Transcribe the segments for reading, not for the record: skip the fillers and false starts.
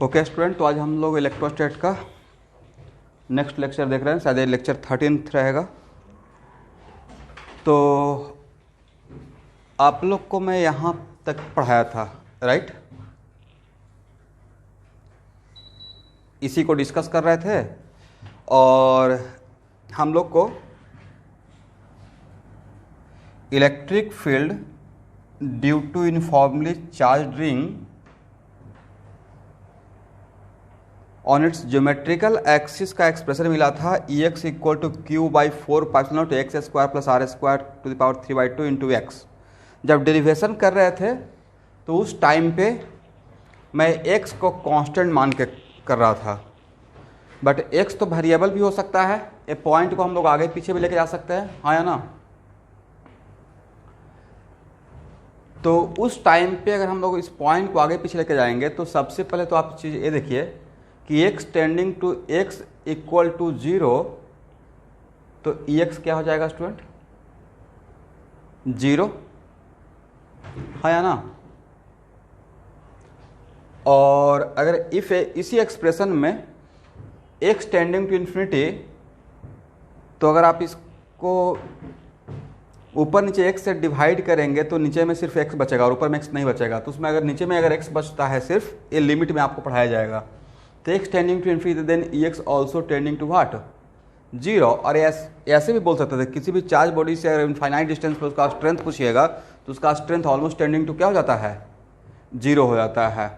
Okay student, तो आज हम लोग इलेक्ट्रोस्टैट का नेक्स्ट लेक्चर देख रहे हैं। शायद ये लेक्चर 13 रहेगा। तो आप लोग को मैं यहाँ तक पढ़ाया था, राइट? इसी को डिस्कस कर रहे थे और हम लोग को electric field due to uniformly charged ring on its geometrical axis का एक्सप्रेशन मिला था Ex equal to Q by 4 X square plus R square to the power 3/2 into X. जब डेरिवेशन कर रहे थे तो उस टाइम पे मैं x को कांस्टेंट मान के कर रहा था, बट x तो वेरिएबल भी हो सकता है। ए पॉइंट को हम लोग आगे पीछे भी लेके जा सकते हैं, हाँ या ना? तो उस टाइम पे अगर हम लोग इस पॉइंट को आगे पीछे लेके जाएंगे तो सबसे पहले तो आप चीज़ ये देखिए कि x tending to x equal to 0, तो Ex क्या हो जाएगा स्टूडेंट? 0, है या ना? और अगर इफ इसी एक्सप्रेशन में x टेंडिंग टू इन्फिनिटी, तो अगर आप इसको ऊपर नीचे x से डिवाइड करेंगे तो नीचे में सिर्फ x बचेगा और ऊपर में x नहीं बचेगा। तो उसमें अगर नीचे में अगर x बचता है सिर्फ, ये लिमिट में आपको पढ़ाया जाएगा। तो x tending to infinity then Ex also tending to what? 0। और ऐसे भी बोल सकते थे, किसी भी चार्ज बॉडी से अगर इनफाइनाइट डिस्टेंस पर उसका स्ट्रेंथ पूछिएगा तो उसका स्ट्रेंथ ऑलमोस्ट टेंडिंग टू क्या हो जाता है? 0 हो जाता है।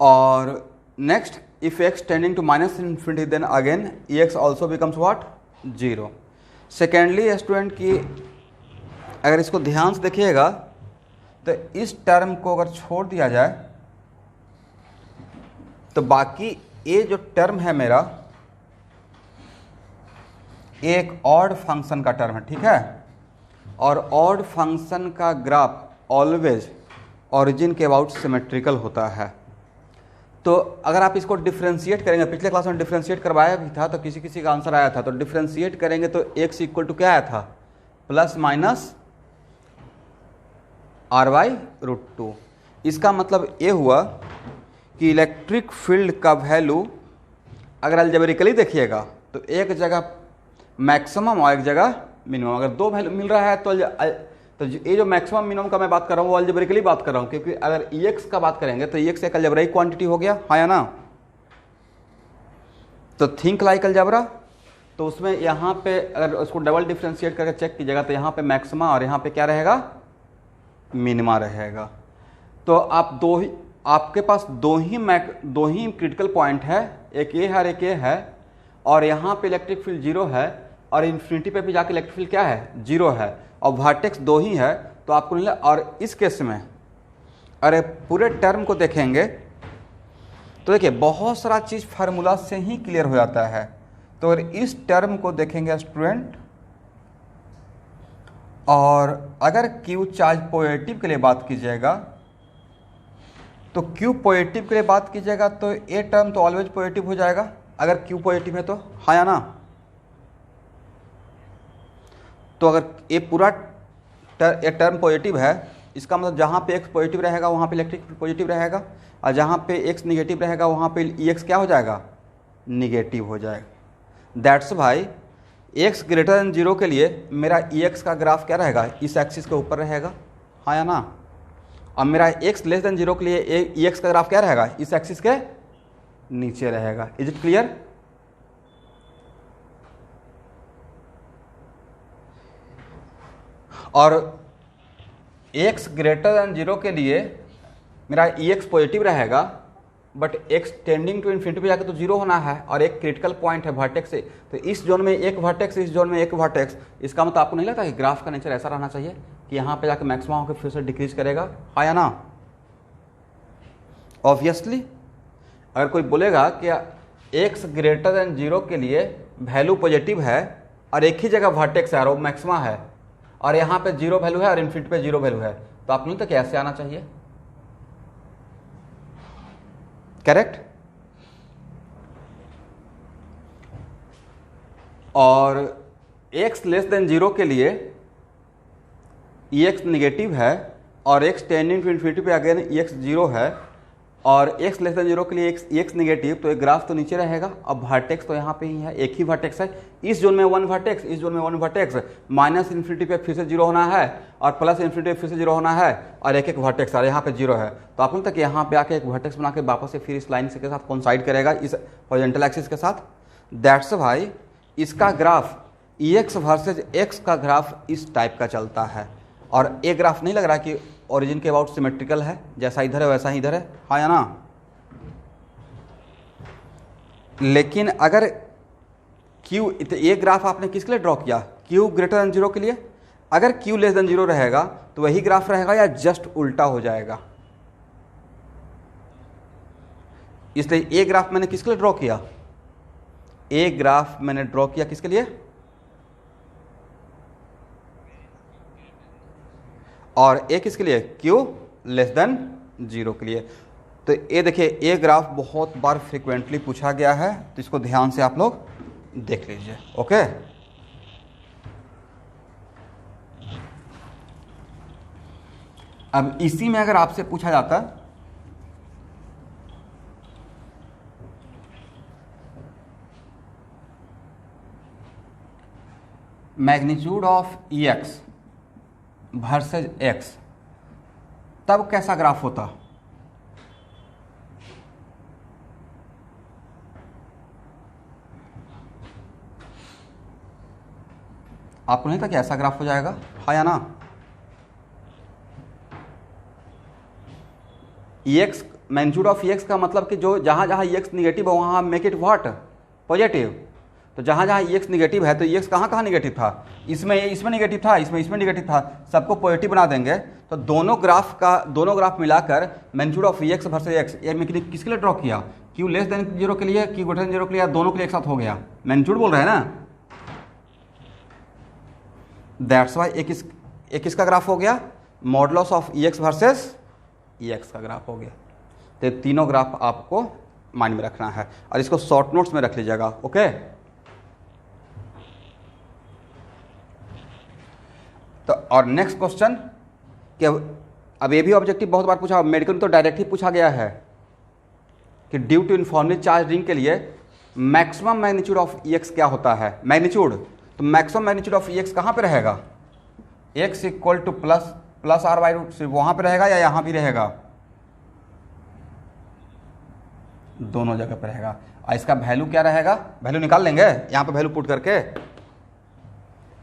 और next, if x tending to minus infinity then again Ex also becomes what? 0। Secondly student की अगर इसको ध्यान से देखिएगा तो इस टर्म को अगर छोड़ दिया जाए तो बाकी ये जो टर्म है मेरा, एक ऑड फंक्शन का टर्म है, ठीक है? और ऑड फंक्शन का ग्राफ ऑलवेज ओरिजिन के अबाउट सिमेट्रिकल होता है। तो अगर आप इसको डिफ्रेंशिएट करेंगे, पिछले क्लास में डिफ्रेंशिएट करवाया भी था तो किसी किसी का आंसर आया था। तो डिफ्रेंशिएट करेंगे तो x इक्वल टू क्या आया था? Plus minus r/√2। इसका मतलब ये हुआ कि इलेक्ट्रिक फील्ड का वैल्यू अगर अलजेब्रिकली देखिएगा तो एक जगह मैक्सिमम और एक जगह मिनिमम, अगर दो वैल्यू मिल रहा है तो ये जो मैक्सिमम मिनिमम का मैं बात कर रहा हूँ वो अलजेब्रिकली बात कर रहा हूँ, क्योंकि अगर Ex का बात करेंगे तो Ex एक अलजेब्रिक क्वांटिटी हो गया, हाँ या ना? तो थिंक लाइक अलजेब्रा। तो उसमें यहाँ पे अगर उसको डबल डिफ्रेंशिएट करके चेक कीजिएगा तो यहाँ पे मैक्सिमा और यहाँ पे क्या रहेगा? मिनिमा रहेगा। तो आपके पास दो ही क्रिटिकल पॉइंट है, एक ये है और एक ये है, और यहाँ पे इलेक्ट्रिक फील्ड 0 है और इन्फिनिटी पे भी जाके इलेक्ट्रिक फील्ड क्या है? 0 है, और वर्टेक्स दो ही है तो आपको नहीं लगा। और इस केस में अरे पूरे टर्म को देखेंगे तो देखिए बहुत सारा चीज़ फार्मूला से ही क्लियर हो जाता है। तो अगर इस टर्म को देखेंगे स्टूडेंट, और अगर क्यू चार्ज पॉजिटिव के लिए बात कीजिएगा तो क्यू पॉजिटिव के लिए बात कीजिएगा तो ये टर्म तो ऑलवेज पॉजिटिव हो जाएगा अगर क्यू पॉजिटिव है तो, हाँ या ना? तो अगर ये पूरा टर्म पॉजिटिव है, इसका मतलब जहाँ पे x पॉजिटिव रहेगा वहाँ पे इलेक्ट्रिक फील्ड पॉजिटिव रहेगा, और जहाँ पे x निगेटिव रहेगा वहाँ पे Ex क्या हो जाएगा? निगेटिव हो जाएगा। दैट्स भाई x ग्रेटर देन 0 के लिए मेरा Ex का ग्राफ क्या रहेगा? इस एक्सिस के ऊपर रहेगा, हाँ या ना? और मेरा x लेस देन 0 के लिए Ex का ग्राफ क्या रहेगा? इस एक्सिस के नीचे रहेगा। Is it clear? और x ग्रेटर देन 0 के लिए मेरा Ex पॉजिटिव रहेगा, but x tending to infinity पे जाकर तो 0 होना है, और एक क्रिटिकल पॉइंट है वर्टेक्स से, तो इस जोन में एक वर्टेक्स, इस जोन में एक वर्टेक्स। इसका मतलब आपको नहीं लगता कि ग्राफ का नेचर ऐसा रहना चाहिए कि यहाँ पे जाकर मैक्सिमम होकर फिर से डिक्रीज करेगा, हाँ या ना? ऑब्वियसली अगर कोई बोलेगा कि x ग्रेटर देन 0 के लिए वैल्यू पॉजिटिव है और एक ही जगह वर्टेक्स है और वो मैक्सिमा है, और यहाँ पे 0 वैल्यू है और इन्फिनिटी पे 0 वैल्यू है, तो आप नहीं तो कैसे आना चाहिए? करेक्ट? और x लेस देन 0 के लिए Ex निगेटिव है और x टेंडिंग टू इन्फिनिटी पे अगेन Ex 0 है, और x लेस देन 0 के लिए x नेगेटिव, तो एक ग्राफ तो नीचे रहेगा। अब वर्टेक्स तो यहाँ पे ही है, एक ही वर्टेक्स है। इस जोन में 1 वर्टेक्स, इस जोन में 1 वर्टेक्स, माइनस इन्फिनिटी पे फिर से 0 होना है और प्लस इन्फिनिटी पे फिर से 0 होना है और एक एक वर्टेक्स, और यहाँ पे 0 है। तो आप लोग तक यहाँ पे आके एक वर्टेक्स बना के वापस से फिर इस लाइन के साथ कोइंसाइड करेगा, इस हॉरिजॉन्टल एक्सिस के साथ। दैट्स भाई इसका ग्राफ EX वर्सेज X का ग्राफ इस टाइप का चलता है। और ये ग्राफ नहीं लग रहा कि ओरिजिन के अबाउट सिमेट्रिकल है, जैसा इधर है वैसा ही इधर है, हाँ या ना। लेकिन अगर Q, ये ग्राफ आपने किसके लिए ड्रॉ किया? Q ग्रेटर देन 0 के लिए। अगर Q लेस देन 0 रहेगा तो वही ग्राफ रहेगा या जस्ट उल्टा हो जाएगा। इसलिए ये ग्राफ मैंने किसके लिए ड्रॉ किया? ये ग्राफ मैंने ड्रॉ किया किसके लिए? और ए किसके लिए? Q लेस देन 0 के लिए। तो ये देखिए, ये ग्राफ बहुत बार फ्रिक्वेंटली पूछा गया है, तो इसको ध्यान से आप लोग देख लीजिए। ओके, अब इसी में अगर आपसे पूछा जाता magnitude of EX versus X, तब कैसा ग्राफ होता? आपको नहीं था कि ऐसा ग्राफ हो जाएगा, हाँ या ना? EX मैग्नीट्यूड ऑफ EX का मतलब कि जो जहां जहां EX निगेटिव है वहां मेक इट व्हाट? पॉजिटिव। तो जहां जहां EX निगेटिव है तो EX कहां कहां निगेटिव था? इसमें निगेटिव था, इसमें निगेटिव था, सबको पॉजिटिव बना देंगे। तो दोनों ग्राफ मिलाकर magnitude of EX versus X, ये मैंने किसके लिए ड्रॉ किया? Q लेस देन 0 के लिए, Q ग्रेटर देन 0 के लिए, दोनों के लिए एक साथ हो गया। मैग्नीट्यूड बोल रहे हैं ना, दैट्स वाई एक किसका ग्राफ हो गया? Modulus of EX versus EX का ग्राफ हो गया। तो तीनों ग्राफ आपको माइंड में रखना है और इसको शॉर्ट नोट्स में रख लीजिएगा। ओके, तो और नेक्स्ट क्वेश्चन कि अब ये भी ऑब्जेक्टिव बहुत बार पूछा, मेडिकल में तो डायरेक्ट ही पूछा गया है कि due to uniformly charge ring के लिए मैक्सिमम मैग्नीट्यूड ऑफ EX क्या होता है? मैग्नीट्यूड, तो मैक्सिमम मैग्नीट्यूड ऑफ EX कहाँ पे रहेगा? X equal to plus R by root, सिर्फ वहाँ पे रहेगा या यहाँ भी रहेगा? दोनों जगह पे रहेगा। और इसका वैल्यू क्या रहेगा? वैल्यू निकाल लेंगे यहाँ पे, वैल्यू पुट करके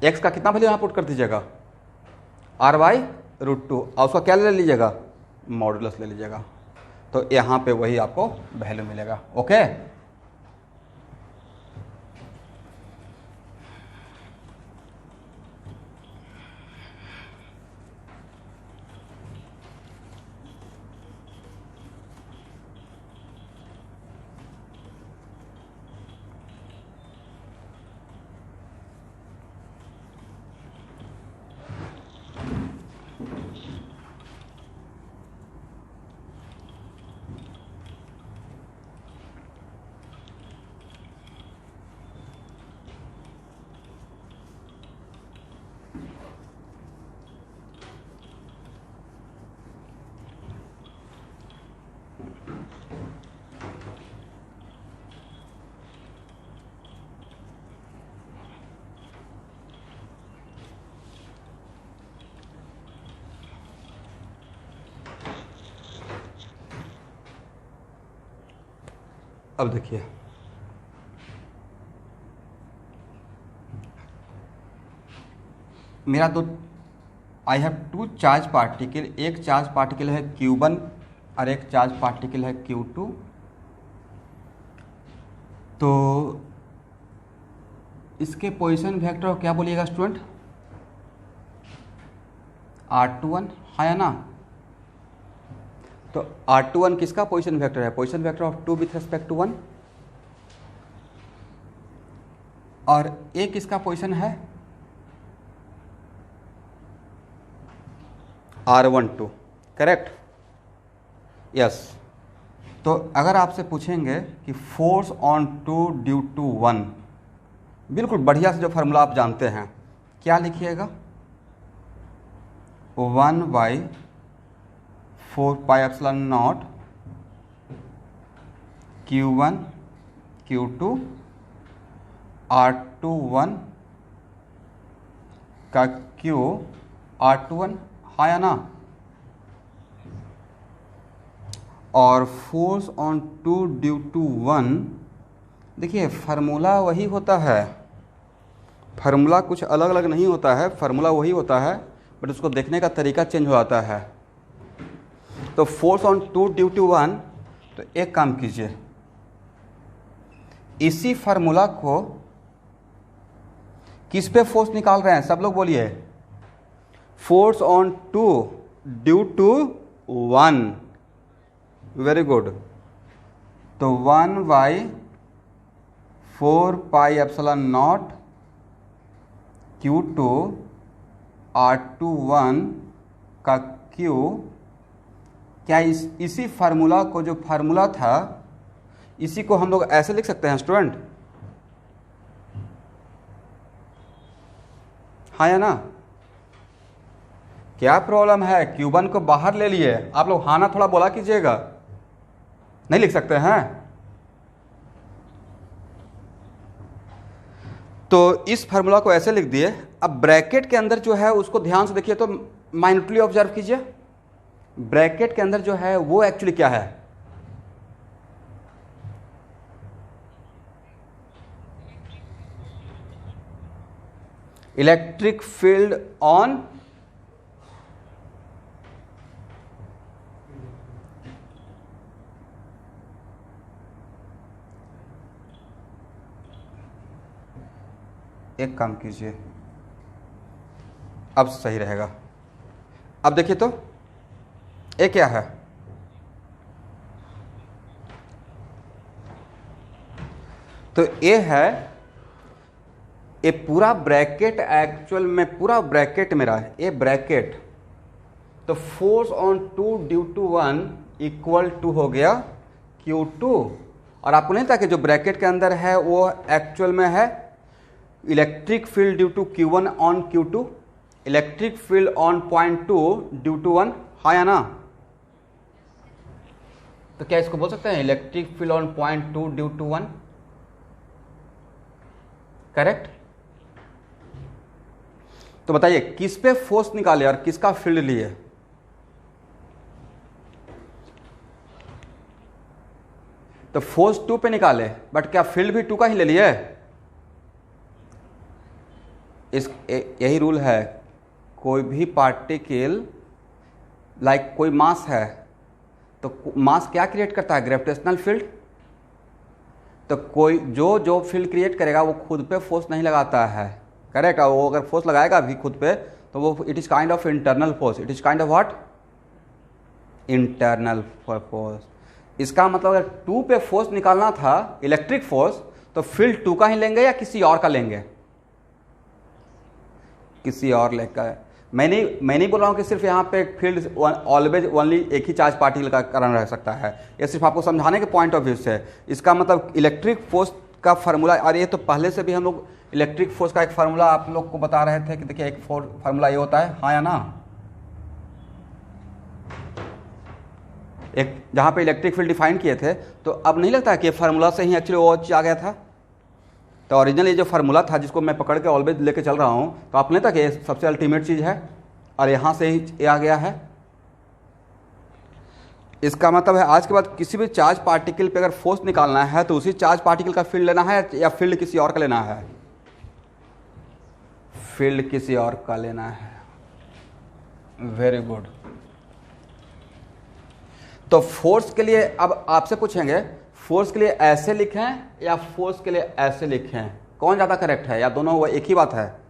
X का कितना वैल्यू यहाँ पुट कर दीजिएगा? R बाई रूट 2, और उसका क्या ले लीजिएगा? मॉडुलस ले लीजिएगा। तो यहाँ पे वही आपको वैल्यू मिलेगा। ओके, अब देखिए, मेरा दो I have two charge particle, एक चार्ज पार्टिकल है Q1 और एक चार्ज पार्टिकल है Q2। तो इसके पोजीशन वेक्टर क्या बोलिएगा स्टूडेंट? R21, हाँ या ना? तो R21 किसका पोजीशन वेक्टर है? Position vector of 2 with respect to 1। और A किसका पोजीशन है? R12, correct? यस। तो अगर आपसे पूछेंगे कि फोर्स ऑन 2 ड्यू टू 1, बिल्कुल बढ़िया से जो फार्मूला आप जानते हैं, क्या लिखिएगा? 1/4 pi epsilon not Q1 Q2 R21 का Q R21, हाँ या ना। और फोर्स ऑन 2 ड्यू टू 1, देखिए फार्मूला वही होता है, फार्मूला कुछ अलग अलग नहीं होता है, फार्मूला वही होता है, बट उसको देखने का तरीका चेंज हो जाता है। तो फोर्स ऑन 2 ड्यू टू 1, तो एक काम कीजिए, इसी फार्मूला को किस पे फोर्स निकाल रहे हैं, सब लोग बोलिए। Force on 2 due to 1, very good. तो 1/4πε0 Q2 R21 का Q, क्या इसी फार्मूला को, जो फार्मूला था, इसी को हम लोग ऐसे लिख सकते हैं स्टूडेंट, हाँ या ना। क्या प्रॉब्लम है, Q1 को बाहर ले लिए, आप लोग हाँ ना थोड़ा बोला कीजिएगा, नहीं लिख सकते हैं। तो इस फार्मूला को ऐसे लिख दिए। अब ब्रैकेट के अंदर जो है उसको ध्यान से देखिए, तो माइन्यूटली ऑब्जर्व कीजिए, ब्रैकेट के अंदर जो है वो एक्चुअली क्या है, इलेक्ट्रिक फील्ड ऑन एक काम कीजिए, अब सही रहेगा। अब देखिए तो ये क्या है, तो ये है, ये पूरा ब्रैकेट एक्चुअल में पूरा ब्रैकेट मेरा है, ये ब्रैकेट। तो force on 2 due to 1 equal to हो गया Q2, और आपको नहीं था कि जो ब्रैकेट के अंदर है वो एक्चुअल में है electric field due to Q1 on Q2, electric field on point 2 due to 1, हाँ या ना। तो क्या इसको बोल सकते हैं electric field on point 2 due to 1, correct. तो बताइए किस पे फोर्स निकाले और किसका फील्ड लिए, तो फोर्स 2 पे निकाले, बट क्या फील्ड भी 2 का ही ले लिए। यही रूल है, कोई भी पार्टिकल लाइक कोई मास है, तो मास क्या क्रिएट करता है, ग्रेविटेशनल फील्ड। तो कोई जो फील्ड क्रिएट करेगा वो खुद पे फोर्स नहीं लगाता है, करेक्ट। वो अगर फोर्स लगाएगा भी खुद पे तो वो it is kind of internal force, it is kind of what, internal force. इसका मतलब अगर 2 पे फोर्स निकालना था इलेक्ट्रिक फोर्स, तो फील्ड 2 का ही लेंगे या किसी और का लेंगे, किसी और लेकर। मैं नहीं बोल रहा हूँ कि सिर्फ यहाँ पे फील्ड ऑलवेज ओनली एक ही चार्ज पार्टिकल का कारण रह सकता है, ये सिर्फ आपको समझाने के पॉइंट ऑफ व्यू से। इसका मतलब इलेक्ट्रिक फोर्स का फार्मूला, और ये तो पहले से भी हम लोग इलेक्ट्रिक फोर्स का एक फार्मूला आप लोग को बता रहे थे कि देखिए एक फार्मूला ये होता है, हाँ या ना। एक जहाँ पे इलेक्ट्रिक फील्ड डिफाइन किए थे, तो अब नहीं लगता कि फार्मूला से ही एक्चुअली वो चीज़ आ गया था। तो ओरिजिनल ये जो फार्मूला था जिसको मैं पकड़ के ऑलवेज लेके चल रहा हूँ, तो आपने तक ये सबसे अल्टीमेट चीज़ है, और यहाँ से ही ये आ गया है। इसका मतलब है आज के बाद किसी भी चार्ज पार्टिकल पे अगर फोर्स निकालना है तो उसी चार्ज पार्टिकल का फील्ड लेना है या फील्ड किसी और का लेना है, फील्ड किसी और का लेना है। Very good. तो फोर्स के लिए अब आपसे पूछेंगे, फोर्स के लिए ऐसे लिखें या फोर्स के लिए ऐसे लिखें, कौन ज़्यादा करेक्ट है, या दोनों वो एक ही बात है।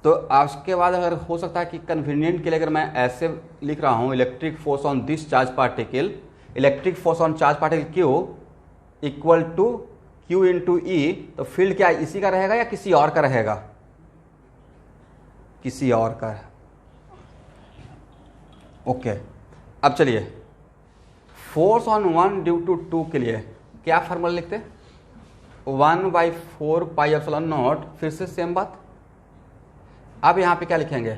तो आज के बाद अगर हो सकता है कि कन्वीनियंट के लिए अगर मैं ऐसे लिख रहा हूँ, electric force on this charge particle, electric force on charge particle Q equal to Q into E, तो फील्ड क्या इसी का रहेगा या किसी और का रहेगा, किसी और का। ओके अब चलिए फोर्स ऑन 1 ड्यू टू 2 के लिए क्या फार्मूला लिखते, 1/4πε0, फिर से सेम बात। अब यहाँ पे क्या लिखेंगे,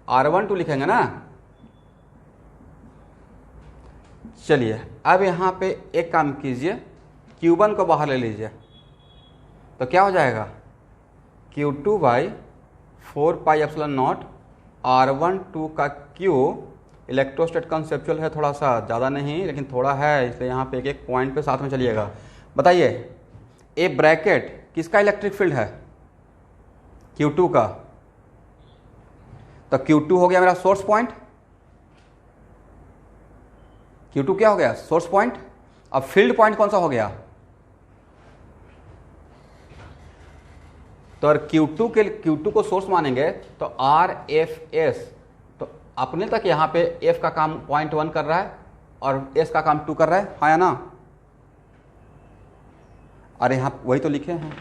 R12 लिखेंगे ना, चलिए अब यहाँ पे एक काम कीजिए, Q1 को बाहर ले लीजिए, तो क्या हो जाएगा Q2 बाई 4πε0 R12 का Q। इलेक्ट्रोस्टैट कंसेप्चुअल है, थोड़ा सा ज़्यादा नहीं लेकिन थोड़ा है, इसलिए यहाँ पे एक एक पॉइंट पे साथ में चलिएगा। बताइए ए ब्रैकेट किसका इलेक्ट्रिक फील्ड है? Q2 का। तो Q2 हो गया मेरा सोर्स पॉइंट, Q2 क्या हो गया? Source point. अब फील्ड पॉइंट कौन सा हो गया? तो अगर Q2 को सोर्स मानेंगे तो RFS, तो अपने तक यहाँ पे F का काम पॉइंट 1 कर रहा है और S का काम 2 कर रहा है, हाँ या ना? अरे यहाँ वही तो लिखे हैं,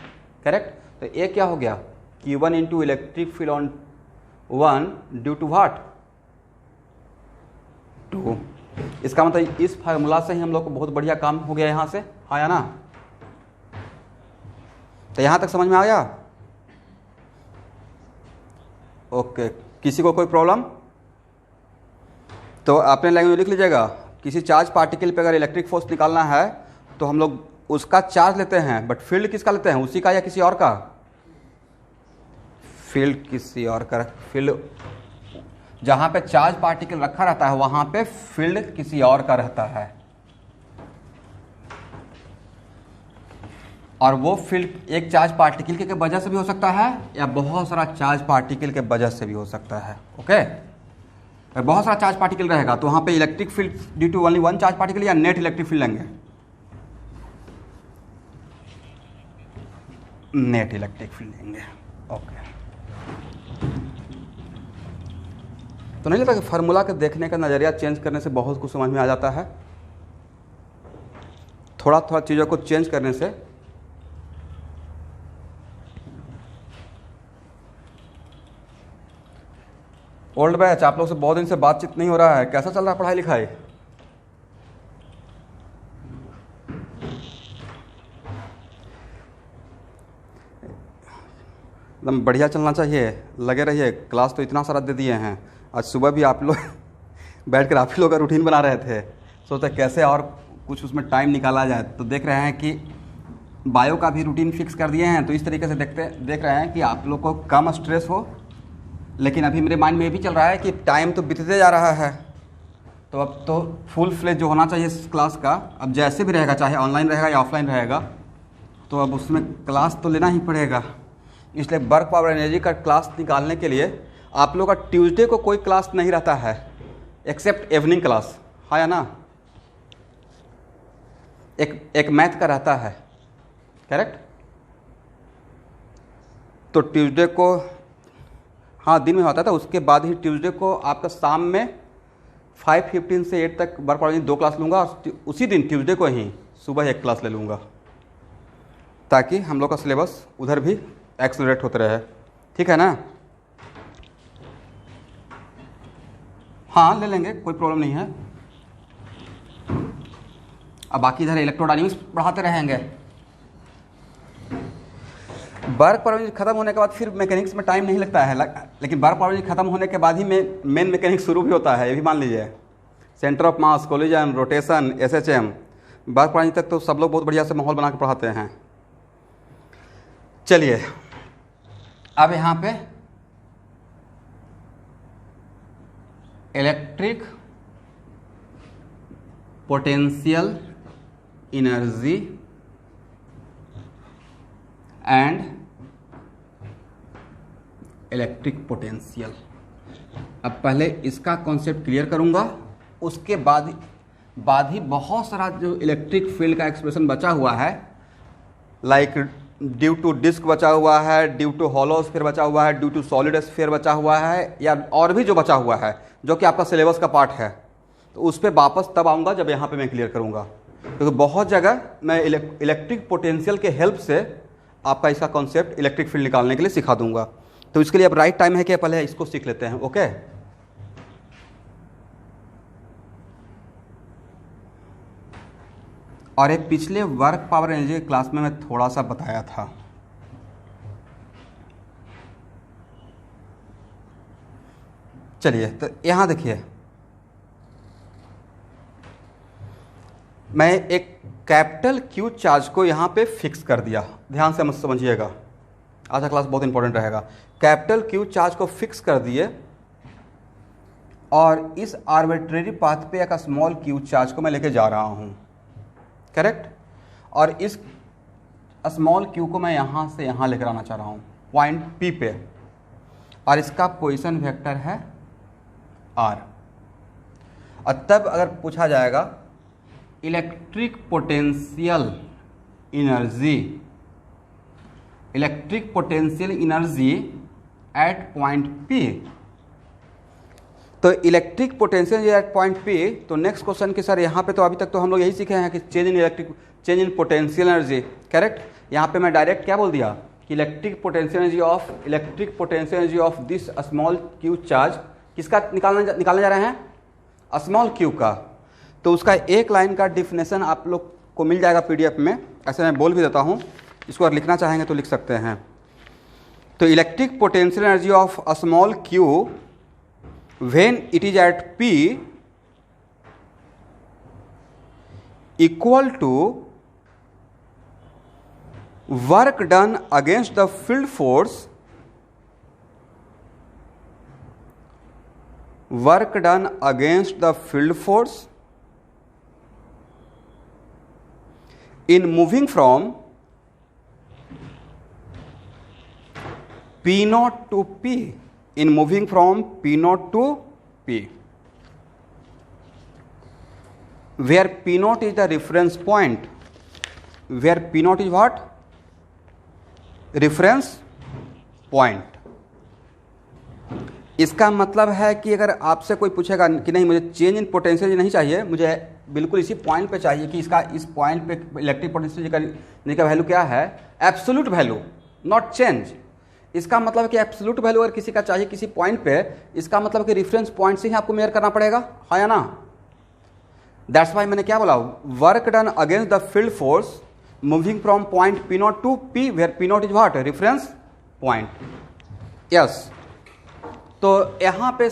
करेक्ट। तो ये क्या हो गया? Q1 into electric field on 1 due to what? 2। इसका मतलब इस फार्मूला से ही हम लोग को बहुत बढ़िया काम हो गया यहाँ से, हाँ या ना? तो यहाँ तक समझ में आ गया? ओके, किसी को कोई प्रॉब्लम? तो अपने लैंग्वेज में लिख लीजिएगा, किसी चार्ज पार्टिकल पे अगर इलेक्ट्रिक फोर्स निकालना है तो हम लोग उसका चार्ज लेते हैं, बट फील्ड किसका लेते हैं? उसी का या किसी और का? फील्ड किसी और का। फील्ड जहाँ पे चार्ज पार्टिकल रखा रहता है वहाँ पे फील्ड किसी और का रहता है, और वो फील्ड एक चार्ज पार्टिकल के वजह से भी हो सकता है या बहुत सारा चार्ज पार्टिकल के वजह से भी हो सकता है। ओके, अगर बहुत सारा चार्ज पार्टिकल रहेगा तो वहाँ पे electric field due to only one charge particle या नेट इलेक्ट्रिक फील्ड लेंगे? नेट इलेक्ट्रिक फील्ड लेंगे। ओके, तो नहीं लगता कि फार्मूला के देखने का नज़रिया चेंज करने से बहुत कुछ समझ में आ जाता है? थोड़ा थोड़ा चीज़ों को चेंज करने से। ओल्ड बैच, आप लोग से बहुत दिन से बातचीत नहीं हो रहा है, कैसा चल रहा है पढ़ाई लिखाई? एकदम बढ़िया चलना चाहिए, लगे रहिए। क्लास तो इतना सारा दे दिए हैं, आज सुबह भी आप लोग बैठ कर आप ही लोग का रूटीन बना रहे थे, सोचते कैसे और कुछ उसमें टाइम निकाला जाए। तो देख रहे हैं कि बायो का भी रूटीन फिक्स कर दिए हैं, तो इस तरीके से देख रहे हैं कि आप लोग को कम स्ट्रेस हो। लेकिन अभी मेरे माइंड में ये भी चल रहा है कि टाइम तो बीतते जा रहा है, तो अब तो फुल फ्लेज जो होना चाहिए इस क्लास का, अब जैसे भी रहेगा, चाहे ऑनलाइन रहेगा या ऑफलाइन रहेगा, तो अब उसमें क्लास तो लेना ही पड़ेगा। इसलिए वर्क पावर एनर्जी का क्लास निकालने के लिए आप लोग का ट्यूसडे को कोई क्लास नहीं रहता है एक्सेप्ट इवनिंग क्लास, हाँ या ना? एक मैथ का रहता है, करेक्ट। तो ट्यूसडे को, हाँ दिन में होता था, उसके बाद ही ट्यूसडे को आपका शाम में 5:15 से 8 तक वर्क पावर 2 क्लास लूँगा, और उसी दिन ट्यूसडे को ही सुबह 1 क्लास ले लूँगा, ताकि हम लोग का सिलेबस उधर भी एक्सेलरेट होते रहे, ठीक है ना? हाँ ले लेंगे, कोई प्रॉब्लम नहीं है। अब बाकी इधर इलेक्ट्रोडायनेमिक्स पढ़ाते रहेंगे। वर्क पावर खत्म होने के बाद फिर मैकेनिक्स में टाइम नहीं लगता है, लेकिन वर्क पावर खत्म होने के बाद ही मेन मैकेनिक्स शुरू भी होता है, ये भी मान लीजिए। Centre of mass, collision, rotation, SHM, work power तक तो सब लोग बहुत बढ़िया से माहौल बना के पढ़ाते हैं। चलिए अब यहाँ पे electric potential energy and electric potential. अब पहले इसका कॉन्सेप्ट क्लियर करूंगा, उसके बाद ही बहुत सारा जो इलेक्ट्रिक फील्ड का एक्सप्रेशन बचा हुआ है, लाइक ड्यू टू डिस्क बचा हुआ है, ड्यू टू हॉलो स्फीयर बचा हुआ है, ड्यू टू सॉलिड स्फीयर बचा हुआ है, या और भी जो बचा हुआ है जो कि आपका सिलेबस का पार्ट है, तो उस पर वापस तब आऊँगा जब यहाँ पे मैं क्लियर करूँगा, क्योंकि बहुत जगह मैं इलेक्ट्रिक पोटेंशियल के हेल्प से आपका इसका कॉन्सेप्ट इलेक्ट्रिक फील्ड निकालने के लिए सिखा दूंगा। तो इसके लिए अब राइट टाइम है कि पहले इसको सीख लेते हैं। ओके, और एक पिछले वर्क पावर एनर्जी क्लास में मैं थोड़ा सा बताया था, चलिए तो यहाँ देखिए, मैं एक कैपिटल क्यू चार्ज को यहाँ पे फिक्स कर दिया, ध्यान से मत समझिएगा, आज का क्लास बहुत इंपॉर्टेंट रहेगा। कैपिटल क्यू चार्ज को फिक्स कर दिए और इस आर्बिट्रेरी पाथ पे एक स्मॉल क्यू चार्ज को मैं लेके जा रहा हूँ, करेक्ट। और इस स्मॉल क्यू को मैं यहाँ से यहाँ लेकर आना चाह रहा हूँ पॉइंट पी पे, और इसका पोजीशन वेक्टर है आर। और तब अगर पूछा जाएगा electric potential energy at point P, तो electric potential at point P, तो नेक्स्ट क्वेश्चन के सर यहाँ पे तो अभी तक तो हम लोग यही सीखे हैं कि change in potential energy, correct. यहाँ पे मैं डायरेक्ट क्या बोल दिया कि electric potential energy of this small Q charge किसका निकालने जा रहे हैं, स्मॉल क्यू का। तो उसका एक लाइन का डिफिनेशन आप लोग को मिल जाएगा पीडीएफ में, ऐसे मैं बोल भी देता हूँ, इसको अगर लिखना चाहेंगे तो लिख सकते हैं। तो electric potential energy of a small Q when it is at P equal to work done against the field force in moving from P naught to P, where P naught is the reference point, where P naught is what? Reference point. इसका मतलब है कि अगर आपसे कोई पूछेगा कि नहीं मुझे चेंज इन पोटेंशियल नहीं चाहिए, मुझे बिल्कुल इसी पॉइंट पे चाहिए कि इसका इस पॉइंट पे इलेक्ट्रिक पोटेंशियल का वैल्यू क्या है, एब्सोल्यूट वैल्यू, नॉट चेंज। इसका मतलब कि एब्सोल्यूट वैल्यू अगर किसी का चाहिए किसी पॉइंट पे, इसका मतलब कि रेफरेंस पॉइंट से ही आपको मेजर करना पड़ेगा, हाँ या ना। दैट्स वाई मैंने क्या बोला, work done against the field force moving from point P nought to P, where P nought is what, reference point. Yes, तो यहाँ पे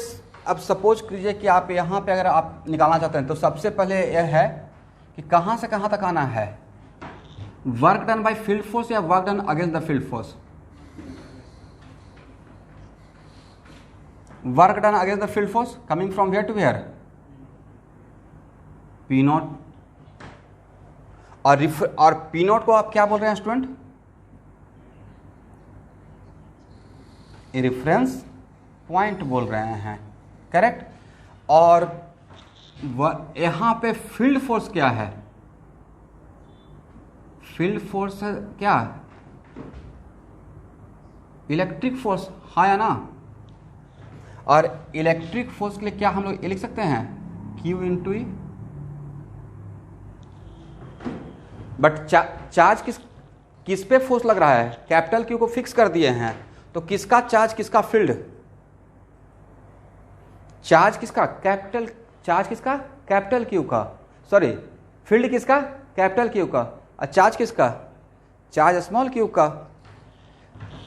अब सपोज कीजिए कि आप यहाँ पे अगर आप निकालना चाहते हैं तो सबसे पहले यह है कि कहाँ से कहाँ तक आना है, work done by field force या work done against the field force. Work done against the field force coming from where to where, P naught. और पी नॉट को आप क्या बोल रहे हैं स्टूडेंट, रेफरेंस पॉइंट बोल रहे हैं, करेक्ट। और यहां पे फील्ड फोर्स क्या है, फील्ड फोर्स क्या, इलेक्ट्रिक फोर्स, हाँ या ना। और इलेक्ट्रिक फोर्स के लिए क्या हम लोग ये लिख सकते हैं, Q into E. But charge किस पे फोर्स लग रहा है, कैपिटल Q को फिक्स कर दिए हैं, तो किसका चार्ज किसका फील्ड, चार्ज किसका कैपिटल, चार्ज किसका कैपिटल क्यू का, सॉरी फील्ड किसका कैपिटल क्यू का, और चार्ज किसका, चार्ज स्मॉल क्यू का।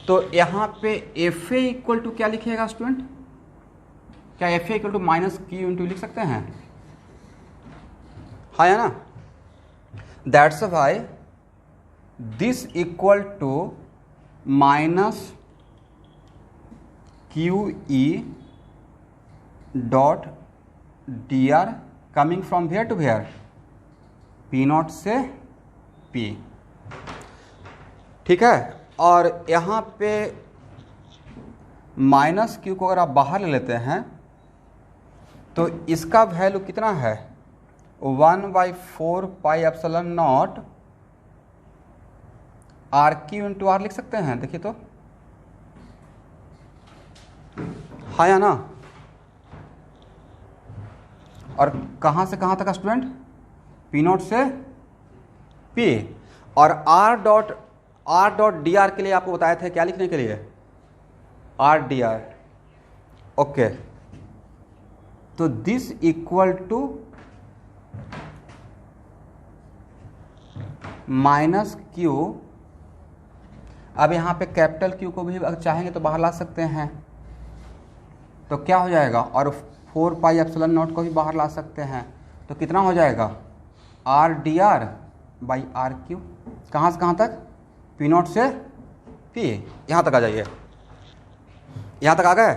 तो यहाँ पे एफ ए इक्वल टू क्या लिखिएगा स्टूडेंट, क्या F A equal to minus Q into लिख सकते हैं, हाँ या ना। That's why this equal to minus Q E dot D R coming from where to where, P nought से पी, ठीक है। और यहाँ पे माइनस क्यू को अगर आप बाहर ले लेते हैं तो इसका वैल्यू कितना है, 1/4 pi epsilon nought R Q into R लिख सकते हैं, देखिए तो, हाँ या ना। और कहाँ से कहाँ तक स्टूडेंट, पी नॉट से पी। और आर डॉट डी आर के लिए आपको बताया था क्या लिखने के लिए, आर डी आर, ओके। तो this equal to minus Q, अब यहाँ पे कैपिटल क्यू को भी अगर चाहेंगे तो बाहर ला सकते हैं, तो क्या हो जाएगा, और 4 पाई एप्सिलॉन नॉट को भी बाहर ला सकते हैं, तो कितना हो जाएगा R D R by R Q, कहाँ से कहाँ तक, पी नॉट से पी, यहाँ तक आ जाइए, यहाँ तक आ गए,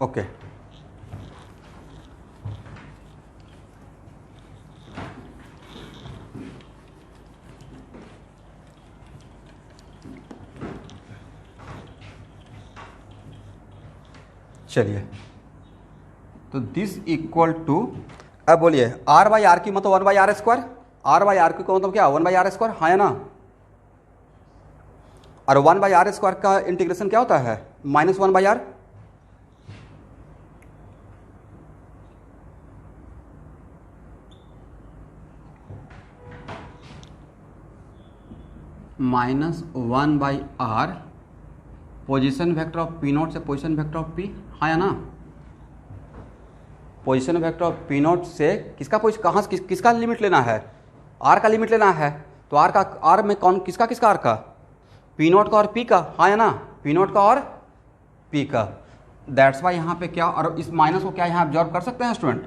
ओके। चलिए, तो दिस इक्वल टू, अब बोलिए आर बाई आर की मतलब 1 by R square, R by R की का मतलब क्या, 1 बाई आर स्क्वायर, हाँ या ना। और 1 बाई आर स्क्वायर का इंटीग्रेशन क्या होता है, -1 by R, -1 by R position vector of P nought से पोजीशन वेक्टर ऑफ पी, हाँ या ना। Position vector of P nought से किसका कहाँ से किसका लिमिट लेना है, आर का लिमिट लेना है, तो आर का, आर में कौन किसका किसका आर का, पी नॉट का और पी का, हाँ या ना, पी नॉट का और पी का। दैट्स वाई यहाँ पे क्या, और इस माइनस को क्या यहाँ एब्जॉर्ब कर सकते हैं स्टूडेंट,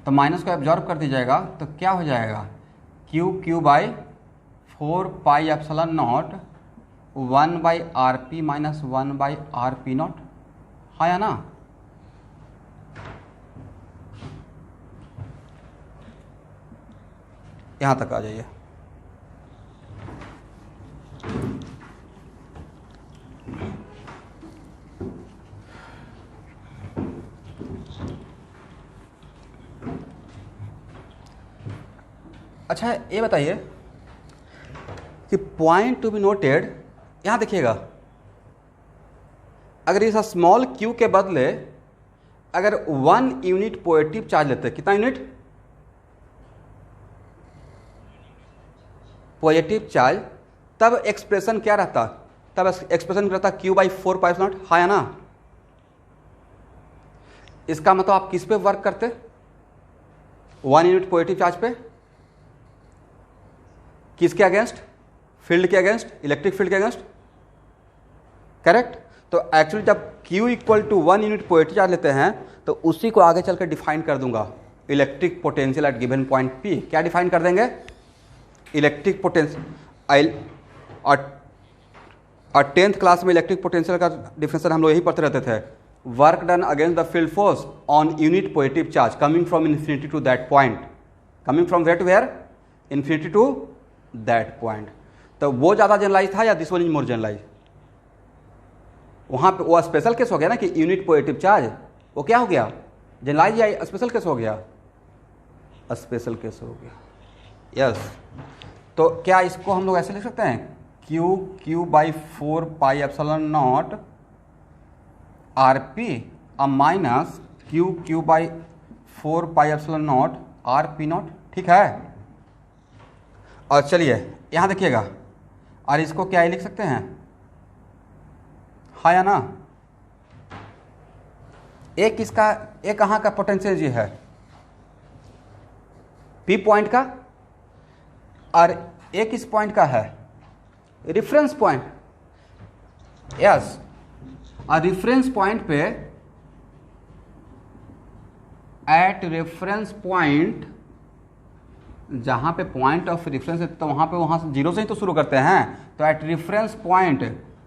तो माइनस को एब्जॉर्ब कर दीजिएगा तो क्या हो जाएगा, Q by 4 pi epsilon not 1 by R P minus 1 by are P not, हाँ या ना। यहाँ तक आ जाइए, अच्छा ये बताइए कि पॉइंट टू बी नोटेड, यहाँ देखिएगा, अगर इस स्मॉल क्यू के बदले अगर 1 यूनिट पॉजिटिव चार्ज लेते हैं, कितना यूनिट पॉजिटिव चार्ज, तब एक्सप्रेशन क्या रहता, तब एक्सप्रेशन रहता Q/4 पाई नॉट, हाँ या ना। इसका मतलब आप किस पे वर्क करते, 1 यूनिट पॉजिटिव चार्ज पे, किसके अगेंस्ट, फील्ड के अगेंस्ट, इलेक्ट्रिक फील्ड के अगेंस्ट, करेक्ट। तो एक्चुअली जब Q equal to 1 unit positive charge लेते हैं तो उसी को आगे चलकर डिफाइन कर दूंगा, electric potential eight given point P, क्या डिफाइन कर देंगे, इलेक्ट्रिक पोटेंशियल। और 10th क्लास में इलेक्ट्रिक पोटेंशियल का डिफिनेशन हम लोग यही पढ़ते रहते थे, work done against the field force on unit positive charge coming from infinity to that point, coming from where to where, infinity to that point. तो वो ज़्यादा जनरलाइज था या this one is more generalize, वहाँ पे वो special case हो गया ना कि यूनिट पॉजिटिव चार्ज, वो क्या हो गया, जनरलाइज या स्पेशल केस हो गया, स्पेशल केस हो गया, यस। तो क्या इसको हम लोग ऐसे लिख सकते हैं, Q/4 pi epsilon nought R P minus Q/4 pi epsilon nought are P not, ठीक है। और चलिए यहाँ देखिएगा, और इसको क्या ही लिख सकते हैं, हाँ या ना। एक इसका, एक कहाँ का पोटेंशियल जी है, पी पॉइंट का, और एक इस पॉइंट का है रेफरेंस पॉइंट, यस। और रेफरेंस पॉइंट पे, एट रेफरेंस पॉइंट, जहां पे पॉइंट ऑफ रेफरेंस है तो वहां पे, वहां से जीरो से ही तो शुरू करते हैं, तो at reference point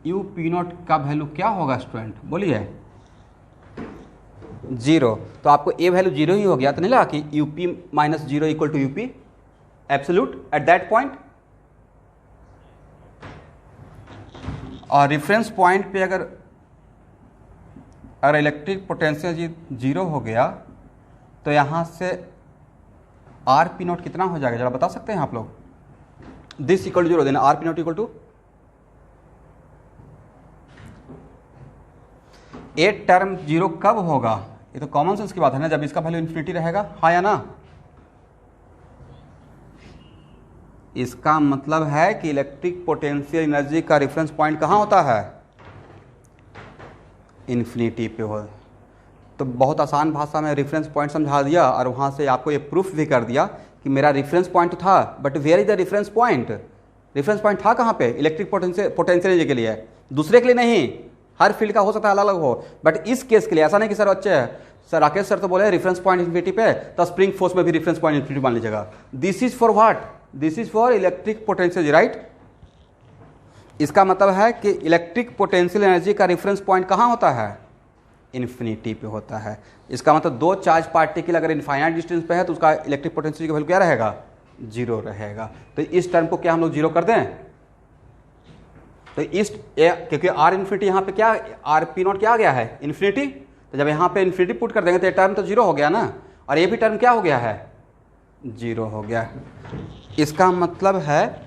U P nought का वैल्यू क्या होगा स्टूडेंट, बोलिए 0। तो आपको ए वैल्यू 0 ही हो गया, तो नहीं लगा कि U P minus 0 equal to U P absolute at that point. और रेफरेंस पॉइंट पे अगर इलेक्ट्रिक पोटेंशियल जी 0 हो गया तो यहाँ से आर पी नॉट कितना हो जाएगा, जरा बता सकते हैं आप लोग, दिस इक्वल टू 0 देना, R P nought equal to, a term 0 कब होगा, ये तो कॉमन सेंस की बात है ना, जब इसका वैल्यू इन्फिनिटी रहेगा, हाँ या ना। इसका मतलब है कि इलेक्ट्रिक पोटेंशियल एनर्जी का रेफरेंस पॉइंट कहाँ होता है, इन्फिनिटी पे हो। तो बहुत आसान भाषा में रेफरेंस पॉइंट समझा दिया, और वहाँ से आपको ये प्रूफ भी कर दिया कि मेरा रेफरेंस पॉइंट था, but where is the reference point, reference point था कहाँ पे, इलेक्ट्रिक पोटेंशियल एनर्जी के लिए, दूसरे के लिए नहीं, हर फील्ड का हो सकता है अलग अलग हो, बट इस केस के लिए ऐसा नहीं कि सर बच्चे सर राकेश सर तो बोले रेफरेंस पॉइंट इन्फिनिटी पे, तो स्प्रिंग फोर्स में भी रेफरेंस पॉइंट इन्फिनिटी मान लीजिएगा। This is for what, this is for electric potential, right. इसका मतलब है कि इलेक्ट्रिक पोटेंशियल एनर्जी का रेफरेंस पॉइंट कहाँ होता है, इन्फिनिटी पे होता है। इसका मतलब दो चार्ज पार्टिकल अगर इनफाइनाइट डिस्टेंस पे है तो उसका इलेक्ट्रिक पोटेंशियल का वैल्यू क्या रहेगा, जीरो रहेगा। तो इस टर्म को क्या हम लोग जीरो कर दें, तो इस क्योंकि आर इन्फिनिटी यहाँ पे क्या, आर पी नॉट क्या आ गया है, इन्फिनिटी। तो जब यहाँ पे इन्फिनिटी पुट कर देंगे तो ये टर्म तो जीरो हो गया ना, और ये भी टर्म क्या हो गया है, जीरो हो गया। इसका मतलब है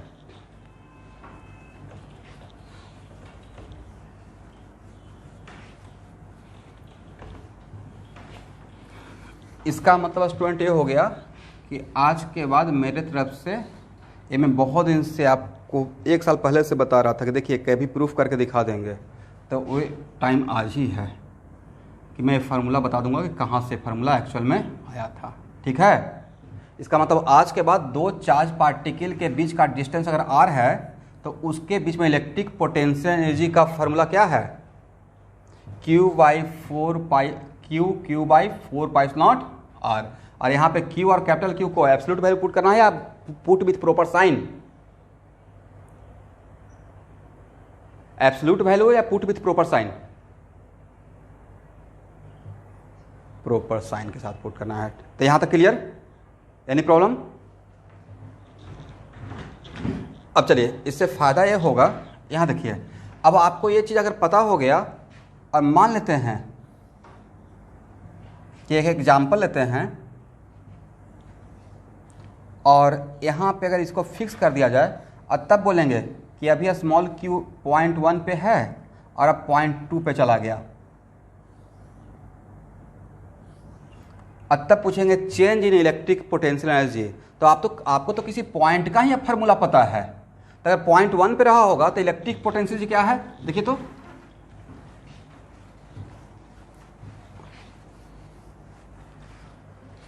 स्टूडेंट ये हो गया कि आज के बाद मेरे तरफ से ये मैं बहुत दिन से आपको 1 साल पहले से बता रहा था कि देखिए कभी प्रूफ करके दिखा देंगे, तो वो टाइम आज ही है कि मैं फार्मूला बता दूंगा कि कहाँ से फार्मूला एक्चुअल में आया था। ठीक है, इसका मतलब आज के बाद दो चार्ज पार्टिकल के बीच का डिस्टेंस अगर r है तो उसके बीच में इलेक्ट्रिक पोटेंशियल एनर्जी का फार्मूला क्या है, Q by 4 pi naught r। और यहाँ पे Q और कैपिटल Q को एब्सोल्यूट वैल्यू पुट करना है या put with proper sign, absolute value या put with proper sign, proper sign के साथ पुट करना है। तो यहां तक क्लियर, एनी प्रॉब्लम। अब चलिए इससे फायदा यह होगा, यहां देखिए अब आपको ये चीज अगर पता हो गया, और मान लेते हैं कि एक एग्जाम्पल लेते हैं और यहां पे अगर इसको फिक्स कर दिया जाए और तब बोलेंगे कि अभी स्मॉल q 0.1 पे है और अब 0.2 पे चला गया, और तब पूछेंगे change in electric potential energy, तो आपको तो किसी पॉइंट का ही फार्मूला पता है। तो अगर 0.1 पे रहा होगा तो इलेक्ट्रिक पोटेंशियल एनर्जी क्या है, देखिए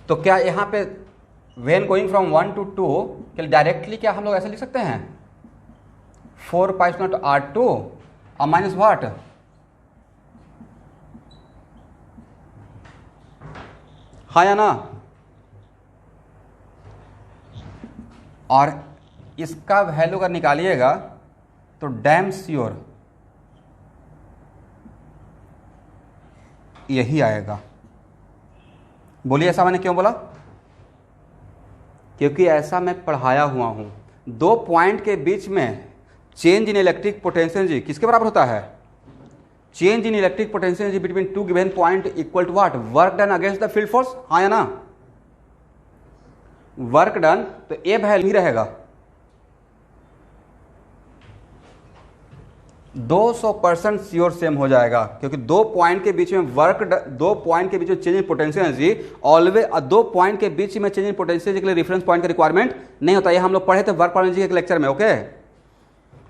तो क्या यहाँ पे व्हेन गोइंग फ्रॉम 1 to 2 क्या डायरेक्टली क्या हम लोग ऐसे लिख सकते हैं 4 पाई नॉट R2 और माइनस व्हाट, हाँ या ना। और इसका वैल्यू अगर निकालिएगा तो डैम श्योर यही आएगा। बोलिए ऐसा मैंने क्यों बोला, क्योंकि ऐसा मैं पढ़ाया हुआ हूं। दो पॉइंट के बीच में change in electric potential energy किसके बराबर होता है, change in electric potential energy between two given point equal to what, work done against the field force, हाँ या ना। वर्क डन तो ए वैल्यू ही रहेगा 200% श्योर सेम हो जाएगा, क्योंकि दो पॉइंट के बीच में दो पॉइंट के बीच में change in potential energy always, दो पॉइंट के बीच में चेंज इन पोटेंशियल एनर्जी के लिए रेफरेंस पॉइंट का रिक्वायरमेंट नहीं होता। ये हम लोग पढ़े थे वर्क एनर्जी के लेक्चर में, ओके।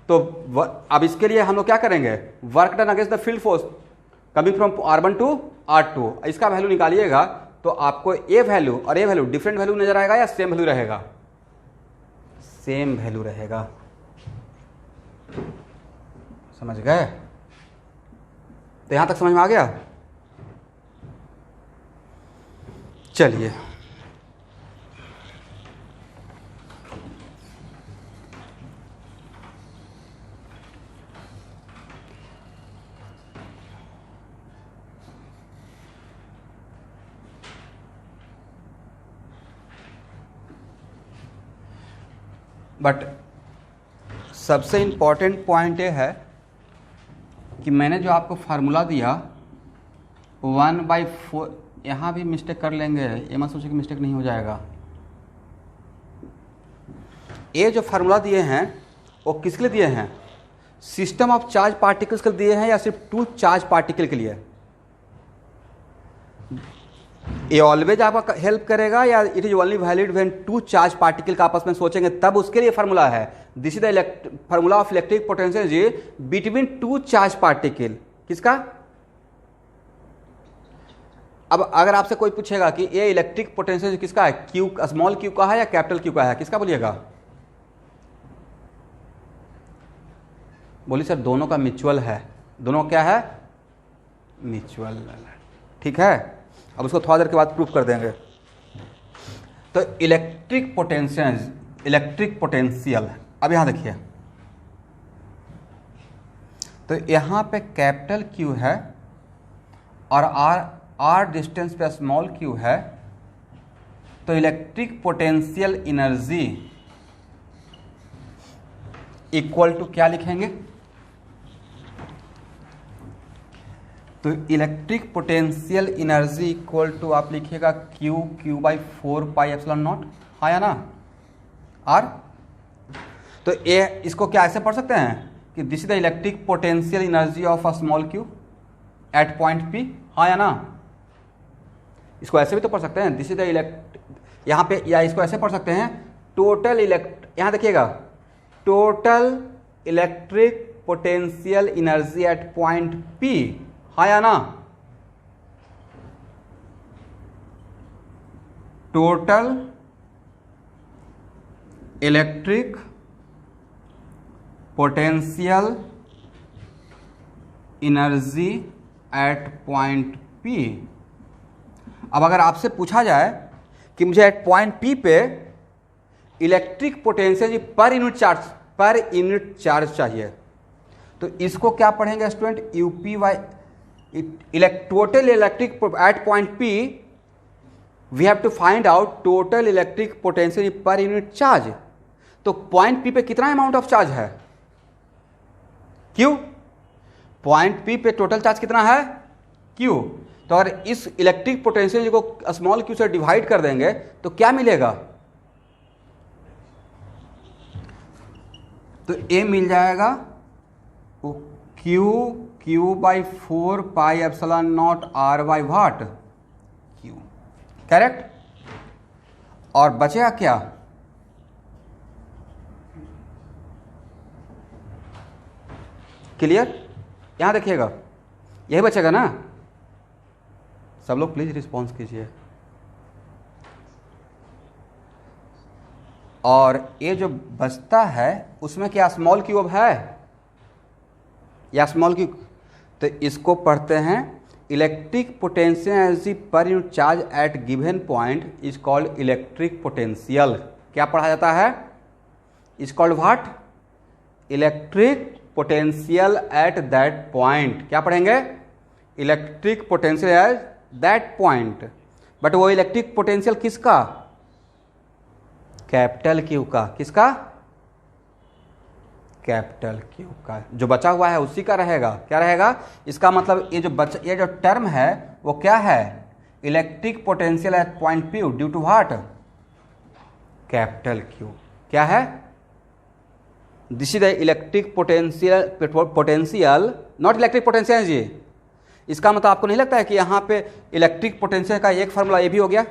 तो अब इसके लिए हम लोग क्या करेंगे, work done against the field force coming from R1 to R2, इसका वैल्यू निकालिएगा तो आपको ए वैल्यू और ए वैल्यू डिफरेंट वैल्यू नजर आएगा या सेम वैल्यू रहेगा, सेम वैल्यू रहेगा। समझ गए, तो यहां तक समझ में आ गया। चलिए बट सबसे इंपॉर्टेंट पॉइंट ये है कि मैंने जो आपको फार्मूला दिया 1/4, यहाँ भी मिस्टेक कर लेंगे, ये मत सोचिए कि मिस्टेक नहीं हो जाएगा। ये जो फार्मूला दिए हैं वो किसके लिए दिए हैं, सिस्टम ऑफ चार्ज पार्टिकल्स के लिए दिए हैं या सिर्फ टू चार्ज पार्टिकल के लिए। ये ऑलवेज आपका हेल्प करेगा या it is only valid when two charge particle का आपस में सोचेंगे तब उसके लिए फार्मूला है। This is the formula of electric potential energy between two charge particle, किसका। अब अगर आपसे कोई पूछेगा कि ये इलेक्ट्रिक पोटेंशियल किसका है, क्यू स्मॉल क्यू का है या कैपिटल क्यू का है, किसका बोलिएगा। बोलिए सर दोनों का म्यूचुअल है, दोनों क्या है म्यूचुअल, ठीक है। अब उसको थोड़ा देर के बाद प्रूफ कर देंगे। तो इलेक्ट्रिक पोटेंशियल अब यहाँ देखिए, तो यहाँ पे कैपिटल क्यू है और आर डिस्टेंस पे स्मॉल क्यू है, तो electric potential energy equal to क्या लिखेंगे? तो electric potential energy equal to आप लिखिएगा क्यू बाई 4πε0, हाँ या ना आर। तो ये इसको क्या ऐसे पढ़ सकते हैं कि this is the electric potential energy of a small Q at point P, हाँ या ना। इसको ऐसे भी तो पढ़ सकते हैं, दिस इज द यहाँ पे, या इसको ऐसे पढ़ सकते हैं टोटल यहाँ देखिएगा, total electric potential energy at point P, हाँ या ना। Total electric potential energy at point P. अब अगर आपसे पूछा जाए कि मुझे एट पॉइंट पी पे electric potential per unit charge चाहिए, तो इसको क्या पढ़ेंगे student? U P why total electric at point P, we have to find out total electric potential per unit charge. तो पॉइंट पी पे कितना अमाउंट ऑफ चार्ज है? क्यू। पॉइंट पी पे टोटल चार्ज कितना है? क्यू। तो अगर इस इलेक्ट्रिक पोटेंशियल को स्मॉल क्यू से डिवाइड कर देंगे तो क्या मिलेगा? तो ए मिल जाएगा Q by 4πε0 R by what Q, correct. और बचेगा क्या? क्लियर? यहां देखिएगा, यही बचेगा ना। सब लोग प्लीज रिस्पॉन्स कीजिए। और ये जो बचता है उसमें क्या स्मॉल क्यूब है या स्मॉल क्यूब? तो इसको पढ़ते हैं electric potential energy per unit charge at given point is called electric potential. क्या पढ़ा जाता है? Is called what? Electric potential eight that point. क्या पढ़ेंगे? Electric potential eight that point. But वो इलेक्ट्रिक पोटेंशियल किसका? कैपिटल क्यू का। किसका? कैपिटल क्यू का। जो बचा हुआ है उसी का रहेगा। क्या रहेगा? इसका मतलब ये जो टर्म है वो क्या है? Electric potential at point P due to what? Capital Q. क्या है? This is the electric potential not electric potential energy. इसका मतलब आपको नहीं लगता है कि यहाँ पे इलेक्ट्रिक पोटेंशियल का एक फार्मूला ये भी हो गया,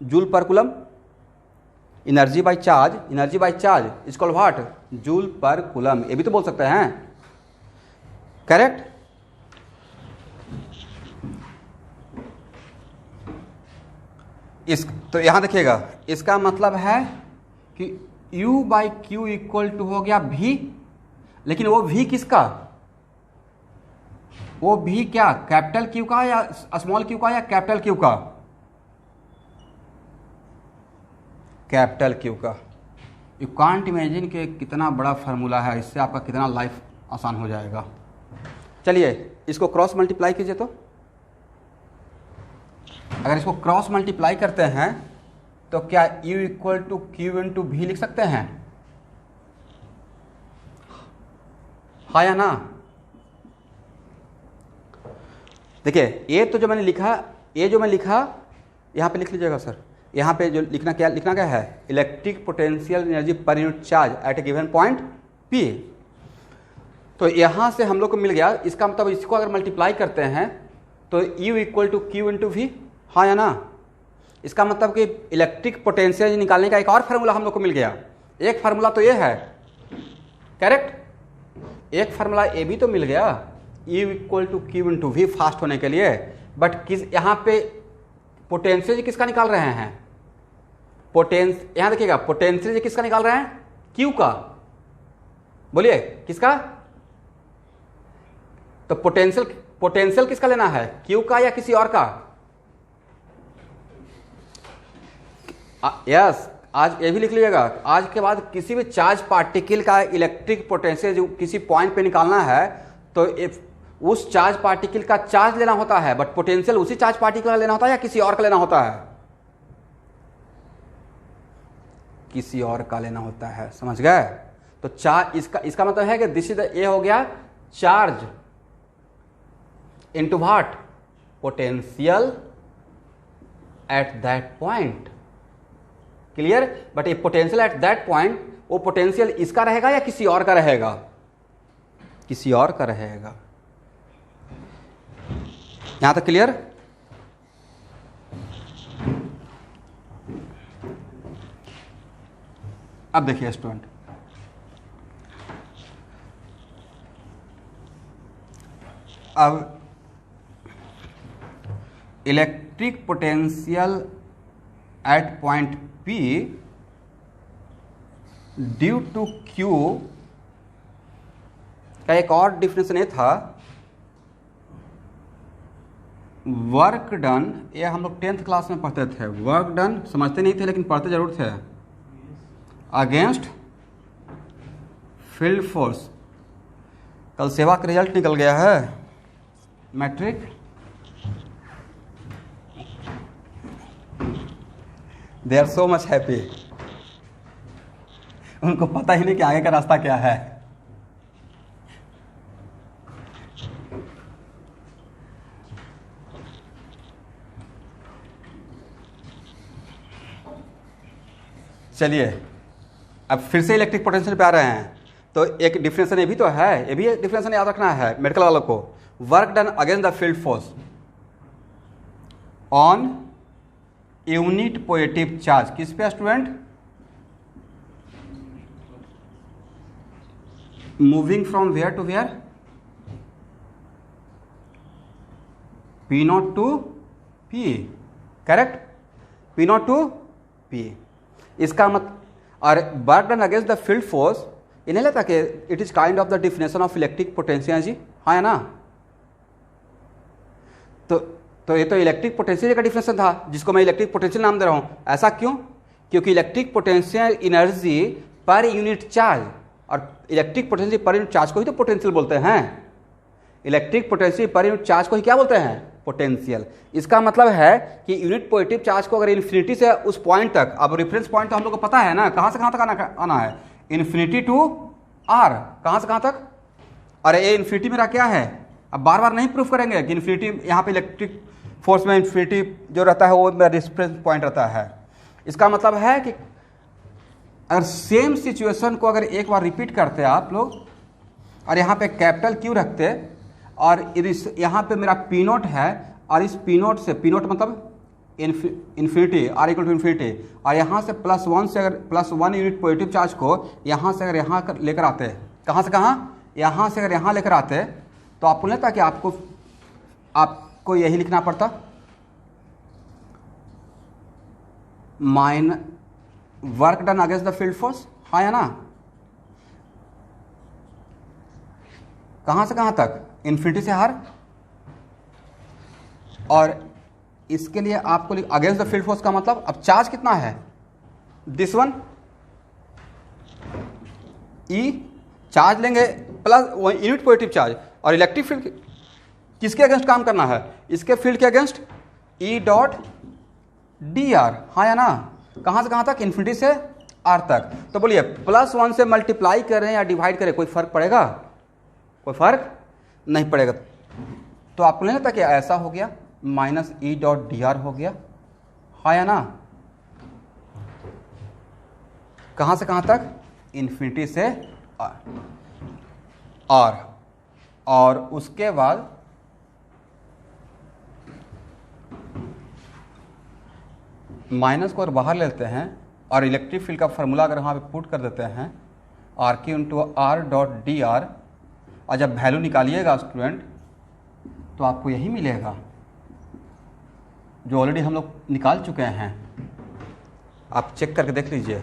जूल पर coulomb. Energy by charge is called what? Joule पर कूलम। ये भी तो बोल सकते हैं, करेक्ट। तो यहां देखिएगा, इसका मतलब है कि U by Q equal to हो गया V, लेकिन वो V किसका? वो V क्या? कैपिटल क्यू का या स्मॉल क्यू का या कैपिटल क्यू का? कैपिटल क्यू का। यू कांट इमेजिन कि कितना बड़ा फार्मूला है, इससे आपका कितना लाइफ आसान हो जाएगा। चलिए इसको क्रॉस मल्टीप्लाई कीजिए। तो अगर इसको क्रॉस मल्टीप्लाई करते हैं तो क्या U equal to Q into V लिख सकते हैं? हाँ या ना? देखिए ये तो जो मैंने लिखा, ये जो मैं लिखा यहाँ पे लिख लीजिएगा सर। यहाँ पे जो लिखना क्या है? Electric potential energy per unit charge at A given point P। तो यहाँ से हम लोग को मिल गया। इसका मतलब इसको अगर मल्टीप्लाई करते हैं तो U equal to Q into V, हाँ या ना? इसका मतलब कि इलेक्ट्रिक पोटेंशियल निकालने का एक और फार्मूला हम लोग को मिल गया। एक फार्मूला तो ये है, करेक्ट। एक फार्मूला ये भी तो मिल गया, U equal to Q into V fast होने के लिए। बट किस यहाँ पे पोटेंशियल किसका निकाल रहे हैं? यहाँ देखिएगा, पोटेंशियल किसका निकाल रहे हैं? क्यू का। बोलिए किसका? तो पोटेंशियल किसका लेना है? क्यू का या किसी और का? यस, आज ये भी लिख लीजिएगा, आज के बाद किसी भी चार्ज पार्टिकल का इलेक्ट्रिक पोटेंशियल जो किसी पॉइंट पे निकालना है तो उस चार्ज पार्टिकल का चार्ज लेना होता है, बट पोटेंशियल उसी चार्ज पार्टिकल का लेना होता है या किसी और का लेना होता है? किसी और का लेना होता है, समझ गए? तो चार्ज इसका मतलब है कि दिस इज ये हो गया charge into what, potential at that point. Clear? But ये पोटेंशियल एट दैट पॉइंट, वो पोटेंशियल इसका रहेगा या किसी और का रहेगा? किसी और का रहेगा। यहां तक क्लियर? अब देखिए स्टूडेंट, अब electric potential at point P due to Q का एक और डिफिनेशन ये था, वर्क डन, ये हम लोग 10th क्लास में पढ़ते थे, वर्क डन समझते नहीं थे लेकिन पढ़ते जरूर थे, अगेंस्ट फील्ड फोर्स। कल सेवा का रिजल्ट निकल गया है, matric. They are so much happy, उनको पता ही नहीं कि आगे का रास्ता क्या है। चलिए अब फिर से इलेक्ट्रिक पोटेंशियल पे आ रहे हैं। तो एक डिफरेंशन ये भी तो है, ये भी डिफरेंशन याद रखना है मेडिकल वालों को। Work done against the field force on unit positive charge, किस पे student? Moving from where to where, P naught to P, correct? P naught to P। इसका मत और work done against the field force, इन्हें लेता कि it is kind of the definition of electric potential जी, हाँ है ना? तो ये तो इलेक्ट्रिक पोटेंशियल का डिफिनेशन था जिसको मैं इलेक्ट्रिक पोटेंशियल नाम दे रहा हूं। ऐसा क्यों? क्योंकि electric potential energy per unit charge, और electric potential per unit charge को ही तो पोटेंशियल बोलते हैं। Electric potential per unit charge को ही क्या बोलते हैं? पोटेंशियल। इसका मतलब है कि यूनिट पॉजिटिव चार्ज को अगर इन्फिनिटी से उस पॉइंट तक, अब रेफरेंस पॉइंट तो हम लोग को पता है ना, कहां से कहां तक आना है? इन्फिनिटी टू आर, कहां से कहां तक? अरे ये इन्फिनिटी मेरा क्या है? अब बार बार नहीं प्रूफ करेंगे कि इन्फिनिटी, यहाँ पे इलेक्ट्रिक फोर्स में इन्फिनिटी जो रहता है वो मेरा रेफरेंस पॉइंट रहता है। इसका मतलब है कि अगर सेम सिचुएशन को अगर एक बार रिपीट करते आप लोग और यहाँ पे कैपिटल क्यू रखते और यहाँ पे मेरा पी नोट है और इस पी नोट से, पी नोट मतलब infinity, R equal to infinity, और यहाँ से +1 से अगर +1 यूनिट पॉजिटिव चार्ज को यहाँ से अगर यहाँ लेकर आते, कहाँ से कहाँ? यहाँ से अगर यहाँ लेकर आते तो आपको नहीं था कि आपको यही लिखना पड़ता, work done against the field force, हाँ या ना? कहां से कहां तक? इन्फिनिटी से हार। और इसके लिए आपको अगेंस्ट द फील्ड फोर्स का मतलब, अब चार्ज कितना है? दिस वन ई, चार्ज लेंगे प्लस यूनिट पॉजिटिव चार्ज, और इलेक्ट्रिक फील्ड किसके अगेंस्ट काम करना है? इसके फील्ड के अगेंस्ट, ई डॉट डी आर, हाँ या ना? कहां से कहां तक? इन्फिनिटी से आर तक। तो बोलिए +1 से मल्टीप्लाई करें या डिवाइड करें, कोई फर्क पड़ेगा? कोई फर्क नहीं पड़ेगा। तो आपको नहीं लगता कि ऐसा हो गया, -E डॉट डी आर हो गया, हाँ या ना? कहां से कहां तक? इन्फिनिटी से आर। और उसके बाद माइनस को अगर बाहर लेते हैं और इलेक्ट्रिक फील्ड का फॉर्मूला अगर वहाँ पे पुट कर देते हैं, R Q into R dot D R, और जब वैल्यू निकालिएगा स्टूडेंट तो आपको यही मिलेगा जो ऑलरेडी हम लोग निकाल चुके हैं। आप चेक करके देख लीजिए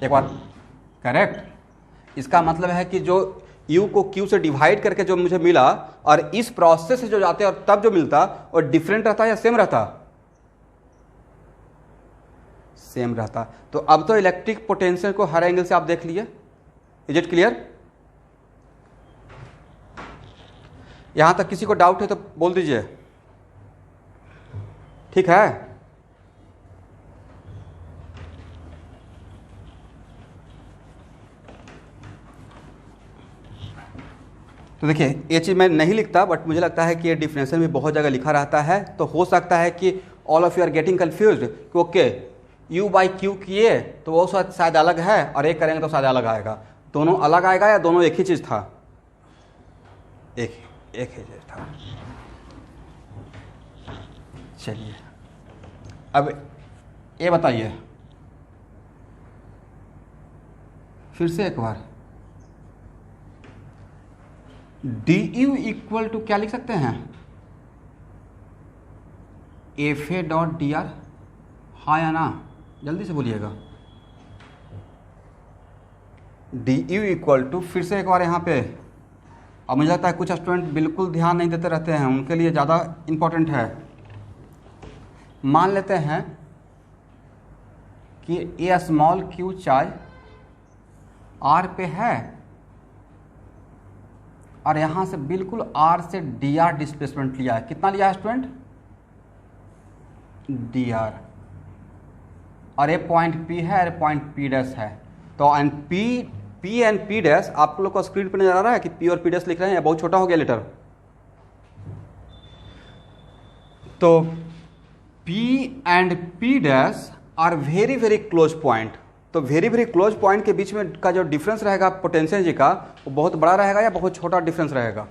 एक बार, करेक्ट। इसका मतलब है कि जो u को q से डिवाइड करके जो मुझे मिला और इस प्रोसेस से जो जाते और तब जो मिलता और डिफरेंट रहता या सेम रहता? सेम रहता। तो अब तो इलेक्ट्रिक पोटेंशियल को हर एंगल से आप देख लिए। Is it clear? यहां तक किसी को डाउट है तो बोल दीजिए। ठीक है, तो देखिए ये चीज़ मैं नहीं लिखता, बट मुझे लगता है कि ये डिफरेंशियल में बहुत जगह लिखा रहता है, तो हो सकता है कि all of you are getting confused कि ओके यू बाई क्यू किए तो वो शायद अलग है और एक करेंगे तो शायद अलग आएगा। दोनों अलग आएगा या दोनों एक ही चीज़ था? एक ही चीज़ था। चलिए अब ये बताइए फिर से एक बार, डी यू इक्वल टू क्या लिख सकते हैं? F A dot D R, हाँ या ना? जल्दी से बोलिएगा। डी यू इक्वल टू, फिर से एक बार यहाँ पे, अब मुझे लगता है कुछ स्टूडेंट बिल्कुल ध्यान नहीं देते रहते हैं, उनके लिए ज़्यादा इम्पोर्टेंट है। मान लेते हैं कि ए स्मॉल क्यू चार्ज आर पे है और यहाँ से बिल्कुल आर से डी आर डिस्प्लेसमेंट लिया है। कितना लिया है स्टूडेंट? D R. और ये पॉइंट पी है और पॉइंट पी डैश है। तो and P and P dash आप लोग को स्क्रीन पर नजर आ रहा है कि पी और पी डैश लिख रहे हैं, या बहुत छोटा हो गया लेटर? तो P and P dash R very very close point. तो वेरी वेरी क्लोज पॉइंट के बीच में का जो डिफरेंस रहेगा पोटेंशियल जी का, वो बहुत बड़ा रहेगा या बहुत छोटा डिफरेंस रहेगा?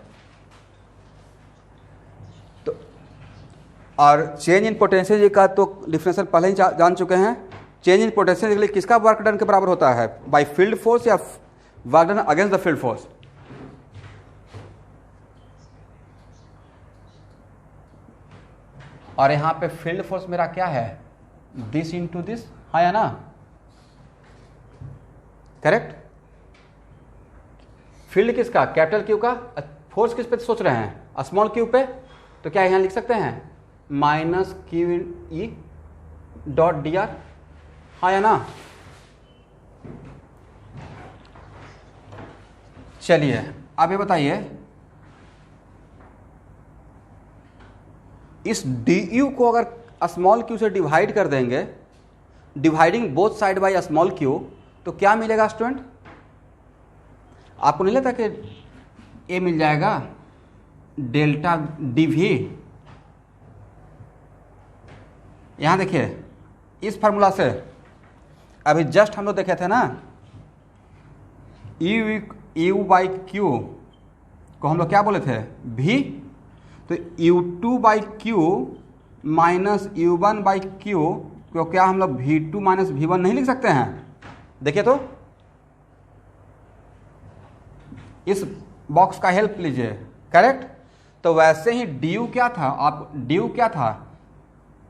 तो और चेंज इन पोटेंशियल जी का तो डिफरेंशियल पहले ही जान चुके हैं। चेंज इन पोटेंशियल के लिए किसका वर्क डन के बराबर होता है? बाय फील्ड फोर्स या work done against the field force? और यहां पे फील्ड फोर्स मेरा क्या है? दिस इंटू दिस, हाँ या ना? करेक्ट। फील्ड किसका? कैपिटल क्यू का। फोर्स किस पे सोच रहे हैं? स्मॉल क्यू पे। तो क्या यहां लिख सकते हैं? Minus Q E dot D R, हाँ या ना? चलिए अब ये बताइए, इस डी यू को अगर स्मॉल क्यू से डिवाइड कर देंगे, dividing both side by small Q, तो क्या मिलेगा स्टूडेंट? आपको नहीं लगता कि ए मिल जाएगा डेल्टा डी वी? यहां देखिए इस फार्मूला से अभी जस्ट हम लोग देखे थे ना, यू बाई क्यू को हम लोग क्या बोले थे? भी। तो u2 by Q minus u1 by Q को क्या हम लोग v2 माइनस v1 नहीं लिख सकते हैं? देखिए तो इस बॉक्स का हेल्प लीजिए। करेक्ट। तो वैसे ही डी क्या था? आप डी क्या था?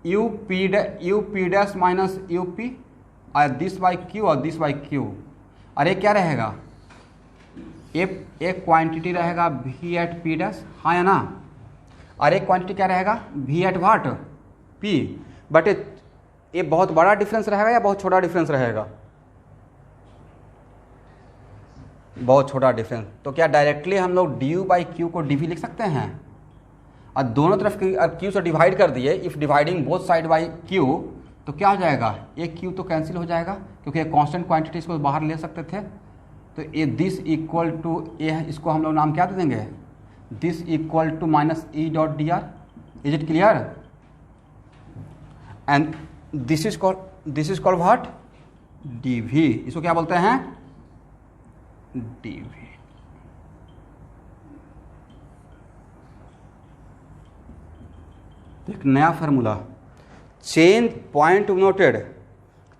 U P dash minus U P और दिस बाई क्यू और दिस बाई क्यू। और ये क्या रहेगा? एक क्वांटिटी रहेगा वी एट पी डैश, हाँ या ना? और एक क्वांटिटी क्या रहेगा? V at what? P. But ये बहुत बड़ा डिफरेंस रहेगा या बहुत छोटा डिफरेंस रहेगा? बहुत छोटा डिफरेंस। तो क्या डायरेक्टली हम लोग डी यू बाई क्यू को डी वी लिख सकते हैं? और दोनों तरफ क्यू से डिवाइड कर दिए, if dividing both side by Q, तो क्या हो जाएगा? एक क्यू तो कैंसिल हो जाएगा क्योंकि एक कांस्टेंट क्वांटिटी इसको बाहर ले सकते थे। तो ये दिस इक्वल टू ए, इसको हम लोग नाम क्या दे देंगे? This equal to minus E dot D R. Is it clear? And this is called what? D V. इसको क्या बोलते हैं? D V. एक नया formula, change point noted,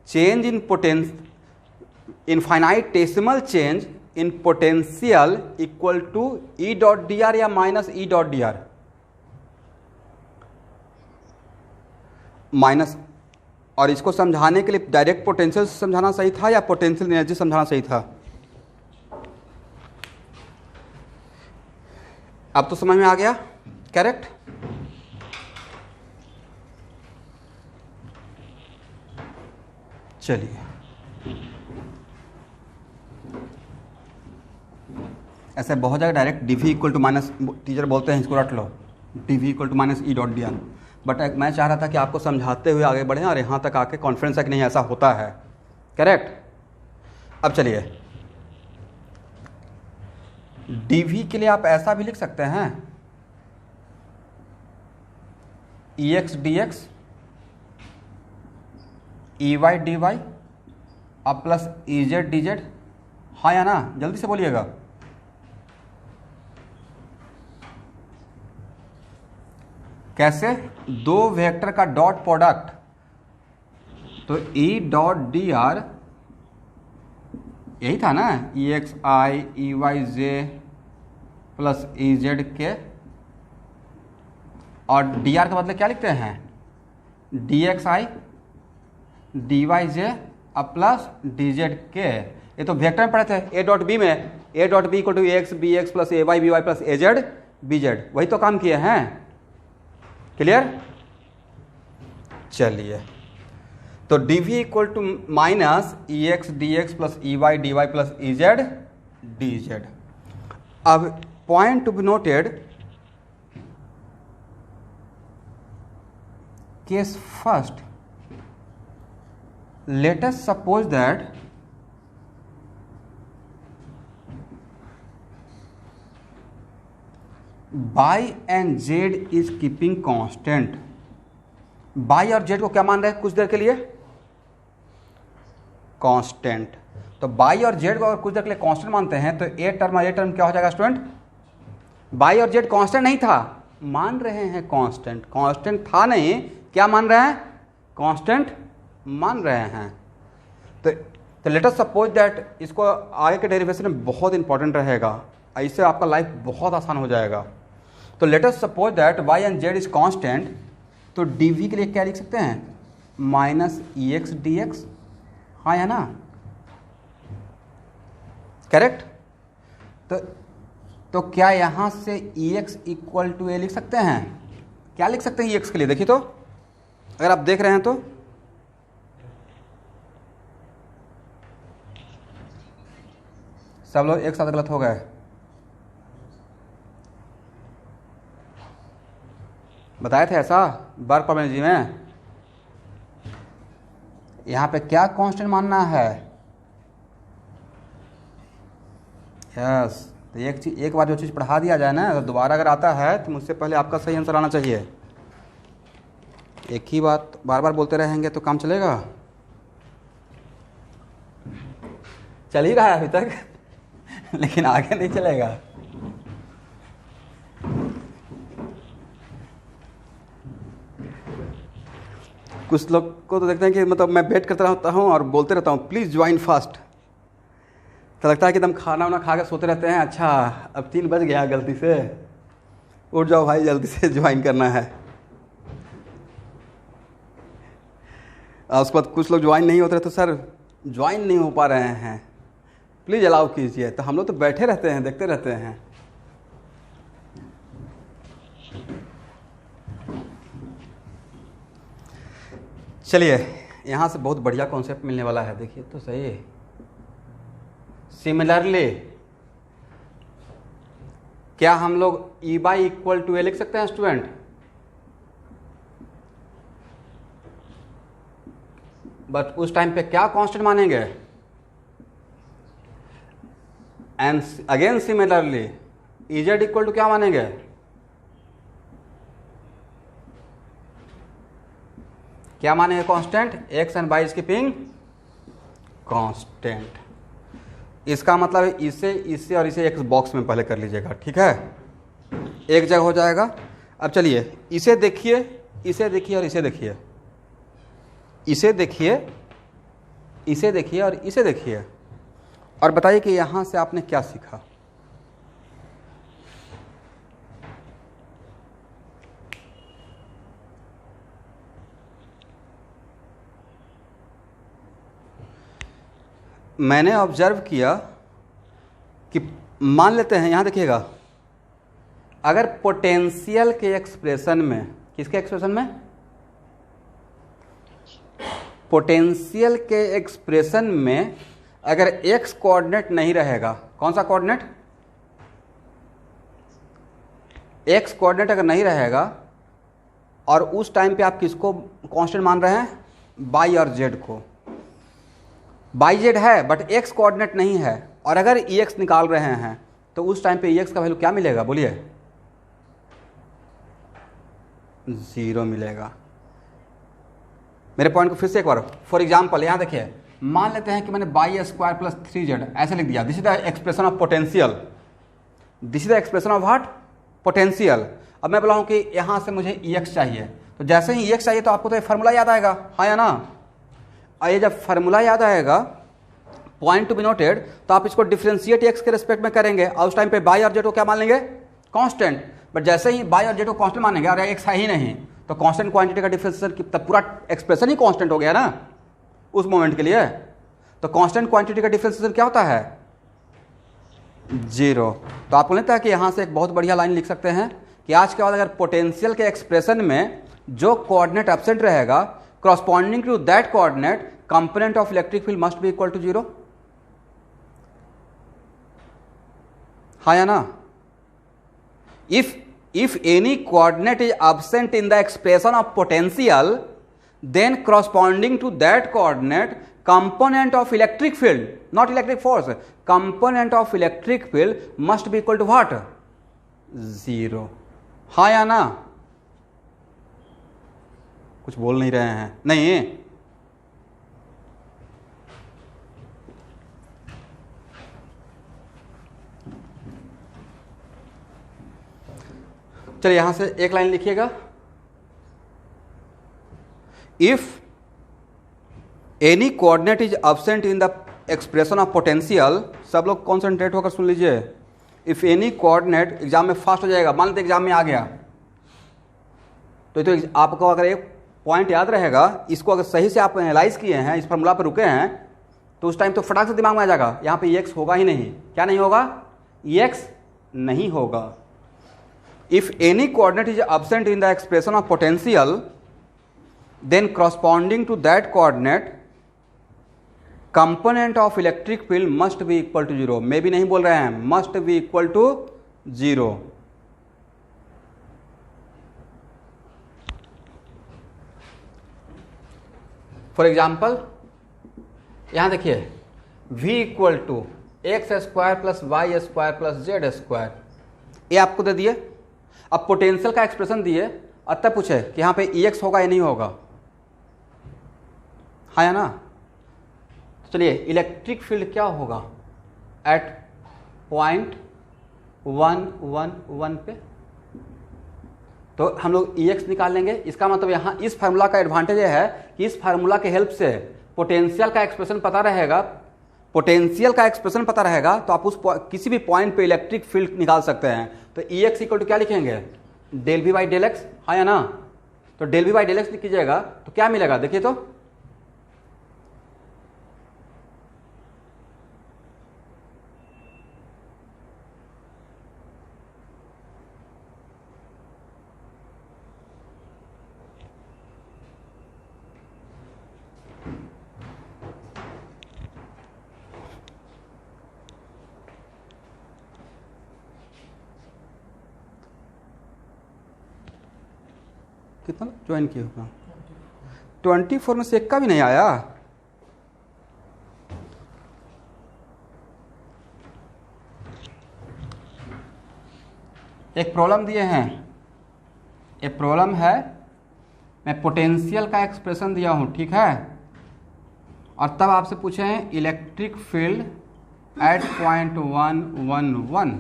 change in potential, infinitesimal change in potential equal to E dot D R या minus E dot D R. Minus, और इसको समझाने के लिए डायरेक्ट पोटेंशियल समझाना सही था या पोटेंशियल एनर्जी समझाना सही था? अब तो समझ में आ गया। करेक्ट। चलिए, ऐसे बहुत जगह direct D V equal to minus teacher बोलते हैं, इसको रट लो, D V equal to minus E dot D R. But मैं चाह रहा था कि आपको समझाते हुए आगे बढ़ें और यहाँ तक आके कॉन्फिडेंस है कि नहीं ऐसा होता है। करेक्ट। अब चलिए, डी वी के लिए आप ऐसा भी लिख सकते हैं, E X D X E Y D Y अब plus E Z D Z. हाँ या ना, जल्दी से बोलिएगा। कैसे? दो वेक्टर का डॉट प्रोडक्ट, तो ई डॉट डी आर यही था ना, E X I E Y J plus E Z के, और डी आर के बदले क्या लिखते हैं, D X I D Y J अब प्लस डी जेड के। ये तो वेक्टर में पढ़े थे, ए डॉट बी में, A dot B equal to A X B X plus A Y B Y plus A Z B Z, वही तो काम किए हैं। क्लियर? चलिए, तो D V equal to minus E X D X plus E Y D Y plus E Z D Z. अब point to be noted, case first, let us suppose that y and z is keeping constant। y और z को क्या मान रहे हैं कुछ देर के लिए? कांस्टेंट। तो y और z को अगर कुछ देर के लिए कांस्टेंट मानते हैं तो ए टर्म और ए टर्म क्या हो जाएगा स्टूडेंट? y और z कांस्टेंट नहीं था, मान रहे हैं कांस्टेंट। कांस्टेंट था नहीं, क्या मान रहे हैं? कांस्टेंट मान रहे हैं। तो लेट अस सपोज दैट, इसको आगे के डेरिवेशन में बहुत इंपॉर्टेंट रहेगा, इससे आपका लाइफ बहुत आसान हो जाएगा। तो let us suppose that y and z is constant, तो dv के लिए क्या लिख सकते हैं? Minus E X D x. हाँ या ना? करेक्ट। तो क्या यहाँ से ई एक्स इक्वल टू ए लिख सकते हैं? क्या लिख सकते हैं ई एक्स के लिए? देखिए तो, अगर आप देख रहे हैं तो सब लोग एक साथ गलत हो गए। बताए थे ऐसा वर्क प्रॉब्लम में। यहाँ पे क्या कांस्टेंट मानना है? यस। तो एक बार जो चीज़ पढ़ा दिया जाए ना, तो दोबारा अगर आता है तो मुझसे पहले आपका सही आंसर आना चाहिए। एक ही बात बार बार बोलते रहेंगे तो काम चलेगा? चल ही रहा है अभी तक लेकिन आगे नहीं चलेगा। कुछ लोग को तो देखते हैं कि मतलब मैं वेट करता रहता हूँ और बोलते रहता हूँ प्लीज़ ज्वाइन फास्ट, तो लगता है कि एकदम खाना वाना खा के सोते रहते हैं। अच्छा अब 3 बज गया, गलती से उठ जाओ भाई, जल्दी से ज्वाइन करना है। उसके बाद कुछ लोग ज्वाइन नहीं होते, तो सर ज्वाइन नहीं हो पा रहे हैं, प्लीज़ अलाउ कीजिए। तो हम लोग तो बैठे रहते हैं, देखते रहते हैं। चलिए, यहाँ से बहुत बढ़िया कॉन्सेप्ट मिलने वाला है, देखिए तो सही। सिमिलरली, क्या हम लोग ई बाई इक्वल टू ए लिख सकते हैं स्टूडेंट? बट उस टाइम पे क्या कांस्टेंट मानेंगे? And again similarly, E Z equal to क्या मानेंगे? क्या मानेंगे constant? X and Y is keeping constant. इसका मतलब है इसे और इसे एक बॉक्स में पहले कर लीजिएगा, ठीक है? एक जगह हो जाएगा। अब चलिए, इसे देखिए, इसे देखिए और इसे देखिए, इसे देखिए, इसे देखिए और इसे देखिए, और बताइए कि यहां से आपने क्या सीखा? मैंने ऑब्जर्व किया कि मान लेते हैं, यहां देखिएगा, अगर पोटेंशियल के एक्सप्रेशन में, किसके एक्सप्रेशन में? पोटेंशियल के एक्सप्रेशन में अगर एक्स कोऑर्डिनेट नहीं रहेगा, कौन सा कोऑर्डिनेट, एक्स कोऑर्डिनेट अगर नहीं रहेगा और उस टाइम पे आप किसको कांस्टेंट मान रहे हैं, बाई और जेड को, बाई जेड है बट एक्स कोऑर्डिनेट नहीं है, और अगर ई एक्स निकाल रहे हैं तो उस टाइम पे ई एक्स का वैल्यू क्या मिलेगा, बोलिए, 0 मिलेगा। मेरे पॉइंट को फिर से एक बार, फॉर एग्जाम्पल यहाँ देखिए, मान लेते हैं कि मैंने बाई स्क्वायर प्लस 3z ऐसे लिख दिया, this is the expression of potential, this is the expression of what, potential. अब मैं बोला हूँ कि यहाँ से मुझे ई एक्स चाहिए, तो जैसे ही ई एक्स चाहिए तो आपको तो ये फार्मूला याद आएगा, हाँ या ना, और ये जब फार्मूला याद आएगा, पॉइंट टू बी नोटेड, तो आप इसको डिफरेंशिएट एक्स के रिस्पेक्ट में करेंगे और उस टाइम पे बाई और जेड को क्या मान लेंगे, कांस्टेंट। बट जैसे ही बाई और जेड को कांस्टेंट मानेंगे और एक्स है ही नहीं, तो कांस्टेंट क्वांटिटी का डिफरेंशिएशन, तब पूरा एक्सप्रेशन ही कांस्टेंट हो गया ना उस मोमेंट के लिए। तो कांस्टेंट क्वांटिटी का डिफरेंशिएशन क्या होता है, 0। तो आपको लगता है कि यहाँ से एक बहुत बढ़िया लाइन लिख सकते हैं कि आज के बाद अगर पोटेंशियल के एक्सप्रेशन में जो कोऑर्डिनेट एब्सेंट रहेगा, corresponding to that coordinate, component of electric field must be equal to 0, हाँ या ना। if any coordinate is absent in the expression of potential, then corresponding to that coordinate, component of electric field, not electric force, component of electric field must be equal to what, 0, हाँ या ना। कुछ बोल नहीं रहे हैं, नहीं, चलिए यहां से एक लाइन लिखिएगा, if any coordinate is absent in the expression of potential, सब लोग कॉन्सेंट्रेट होकर सुन लीजिए, इफ एनी कोऑर्डिनेट, एग्जाम में फास्ट हो जाएगा, मान लेते एग्जाम में आ गया तो आपको अगर एक पॉइंट याद रहेगा, इसको अगर सही से आप एनालाइज किए हैं, इस फार्मूला पर रुके हैं, तो उस टाइम तो फटाक से दिमाग में आ जाएगा, यहाँ पे एक्स होगा ही नहीं, क्या नहीं होगा, एक्स नहीं होगा। If any coordinate is absent in the expression of potential, then corresponding to that coordinate, component of electric field must be equal to 0, मे भी नहीं बोल रहे हैं, must be equal to 0। For example यहां देखिए, v equal to X square plus Y square plus Z square, ये आपको दे दिए। अब पोटेंशियल का एक्सप्रेशन दिए और तब पूछे कि यहाँ पे ई एक्स होगा या नहीं होगा, हाँ या ना। तो चलिए, इलेक्ट्रिक फील्ड क्या होगा एट पॉइंट 111 पे, तो हम लोग ई एक्स निकाल लेंगे। इसका मतलब यहाँ इस फार्मूला का एडवांटेज है कि इस फार्मूला के हेल्प से पोटेंशियल का एक्सप्रेशन पता रहेगा, पोटेंशियल का एक्सप्रेशन पता रहेगा, तो आप उस किसी भी पॉइंट पे इलेक्ट्रिक फील्ड निकाल सकते हैं। तो ई एक्स इक्वल टू क्या लिखेंगे, del V by del X, हाँ या ना। तो del V by del X लिख कीजिएगा तो क्या मिलेगा, देखिए तो कितना ज्वाइन किया होगा, 24 में से एक का भी नहीं आया। एक प्रॉब्लम दिए हैं, एक प्रॉब्लम है, मैं पोटेंशियल का एक्सप्रेशन दिया हूं, ठीक है, और तब आपसे पूछे हैं इलेक्ट्रिक फील्ड एट पॉइंट 111,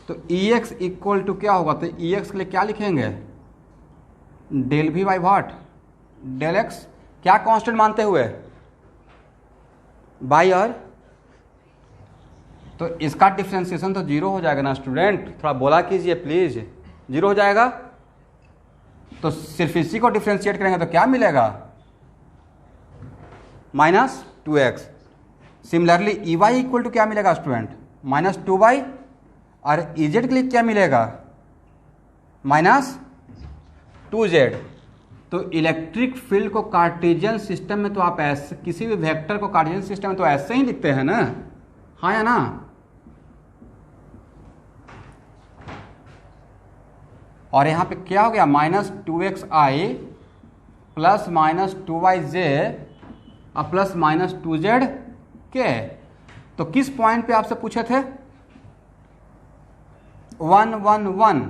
तो ई एक्स इक्वल टू क्या होगा, तो ई एक्स के लिए क्या लिखेंगे, del V by what, del X, क्या कांस्टेंट मानते हुए, बाई और, तो इसका डिफरेंशिएशन तो 0 हो जाएगा ना स्टूडेंट, थोड़ा बोला कीजिए प्लीज, 0 हो जाएगा। तो सिर्फ इसी को डिफरेंशिएट करेंगे तो क्या मिलेगा, -2x। Similarly E Y equal to क्या मिलेगा स्टूडेंट, -2y, और इजेड के लिए क्या मिलेगा, -2z। तो इलेक्ट्रिक फील्ड को कार्टेशियन सिस्टम में तो आप ऐसे किसी भी वेक्टर को कार्टेशियन सिस्टम में तो ऐसे ही लिखते हैं ना, हाँ या ना। और यहां पे क्या हो गया, -2xi प्लस -2yj और प्लस -2zk। तो किस पॉइंट पे आपसे पूछे थे, 1 1 1।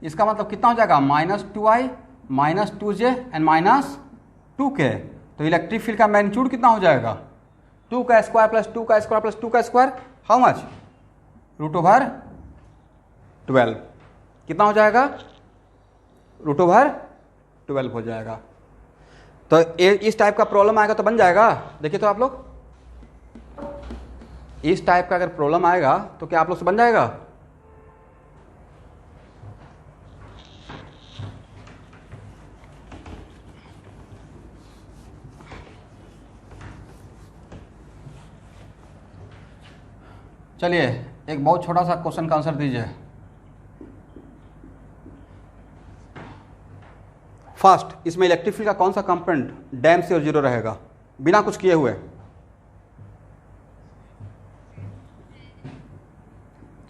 इसका मतलब कितना हो जाएगा, -2i -2j एंड -2k। तो इलेक्ट्रिक फील्ड का मैग्नीट्यूड कितना हो जाएगा, 2 का स्क्वायर प्लस 2 का स्क्वायर प्लस 2 का स्क्वायर, हाउ मच, √12। कितना हो जाएगा, √12 हो जाएगा। तो इस टाइप का प्रॉब्लम आएगा तो बन जाएगा। देखिए तो आप लोग, इस टाइप का अगर प्रॉब्लम आएगा तो क्या आप लोग से बन जाएगा। चलिए एक बहुत छोटा सा क्वेश्चन का आंसर दीजिए। फर्स्ट, इसमें इलेक्ट्रिक फील्ड का कौन सा कंपोनेंट डैम से और जीरो रहेगा बिना कुछ किए हुए।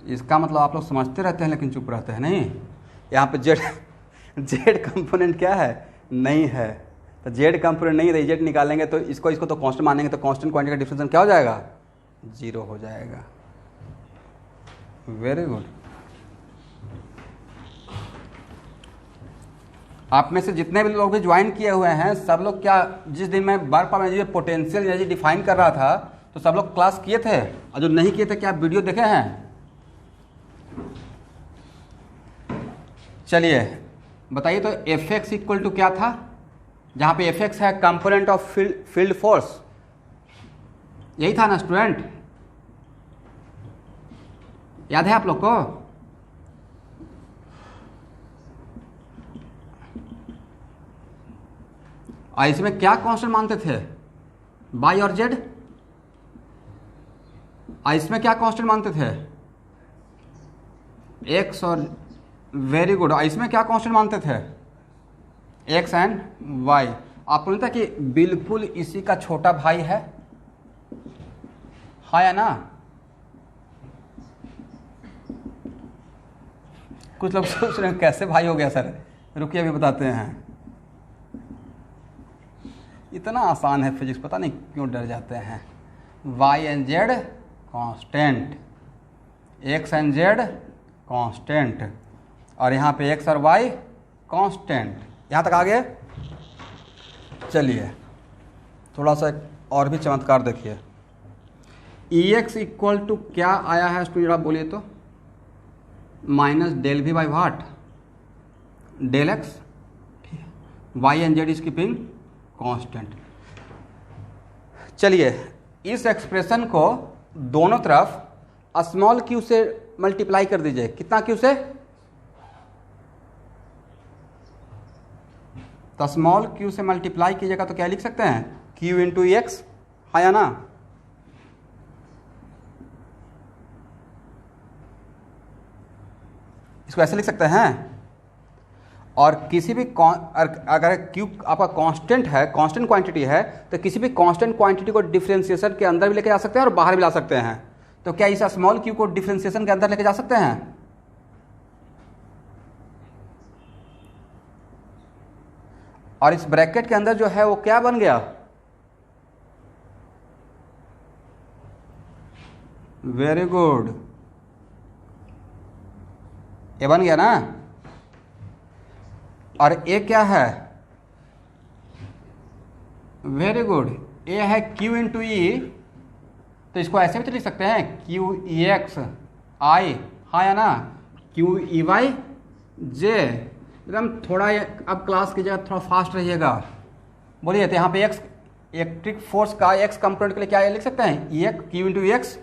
इसका मतलब आप लोग समझते रहते हैं लेकिन चुप रहते हैं नहीं। यहाँ पे जेड कंपोनेंट क्या है, नहीं है। तो जेड कंपोनेंट नहीं है, जेड निकालेंगे तो इसको तो कांस्टेंट मानेंगे, तो कांस्टेंट क्वांटिटी का डिफरेंस क्या हो जाएगा, 0 हो जाएगा। Very good. आप में से जितने भी लोग भी ज्वाइन किए हुए हैं सब लोग, क्या जिस दिन मैं बर्फ में पोटेंशियल एनर्जी डिफाइन कर रहा था तो सब लोग क्लास किए थे, और जो नहीं किए थे क्या आप वीडियो देखे हैं। चलिए बताइए तो Fx इक्वल टू क्या था, जहां पे Fx है कंपोनेंट ऑफ फील्ड फोर्स, यही था ना स्टूडेंट, याद है आप लोग को। और इसमें क्या कांस्टेंट मानते थे, बाई और जेड। और इसमें क्या कांस्टेंट मानते थे, एक्स और, वेरी गुड। और इसमें क्या कांस्टेंट मानते थे, एक्स एंड वाई। आपको लगता है कि बिल्कुल इसी का छोटा भाई है, हाँ या ना। कुछ लोग सोच रहे हैं कैसे भाई हो गया सर, रुकिए अभी बताते हैं। इतना आसान है फिजिक्स, पता नहीं क्यों डर जाते हैं। Y and Z constant, X and Z constant, और यहाँ पे एक्स और वाई कांस्टेंट। यहाँ तक आ गए। चलिए थोड़ा सा और भी चमत्कार देखिए। Ex इक्वल टू क्या आया है स्टूडेंट, आप बोलिए तो, -del v by what, del x। Y and Z is keeping constant. चलिए इस एक्सप्रेशन को दोनों तरफ स्मॉल क्यू से मल्टीप्लाई कर दीजिए। कितना क्यू से, तो स्मॉल क्यू से मल्टीप्लाई कीजिएगा तो क्या लिख सकते हैं, क्यू इंटू एक्स, हाँ या ना। इसको ऐसे लिख सकते हैं। और किसी भी अगर क्यू आपका कांस्टेंट है, कांस्टेंट क्वांटिटी है, तो किसी भी कांस्टेंट क्वांटिटी को डिफरेंशिएशन के अंदर भी लेके जा सकते हैं और बाहर भी ला सकते हैं। तो क्या इस स्मॉल क्यू को डिफरेंशिएशन के अंदर लेके जा सकते हैं, और इस ब्रैकेट के अंदर जो है वो क्या बन गया, वेरी गुड, ये बन गया ना। और ए क्या है, वेरी गुड, ए है Q इंटू ई। तो इसको ऐसे भी तो लिख सकते हैं, क्यू ई एक्स आई, हाँ या ना, क्यू ई वाई जे। एकदम थोड़ा अब क्लास की जगह थोड़ा फास्ट रहिएगा। बोलिए तो यहाँ पे एक्स, इलेक्ट्रिक फोर्स का एक्स कंपोनेंट के लिए क्या लिख सकते हैं, E x, Q into x.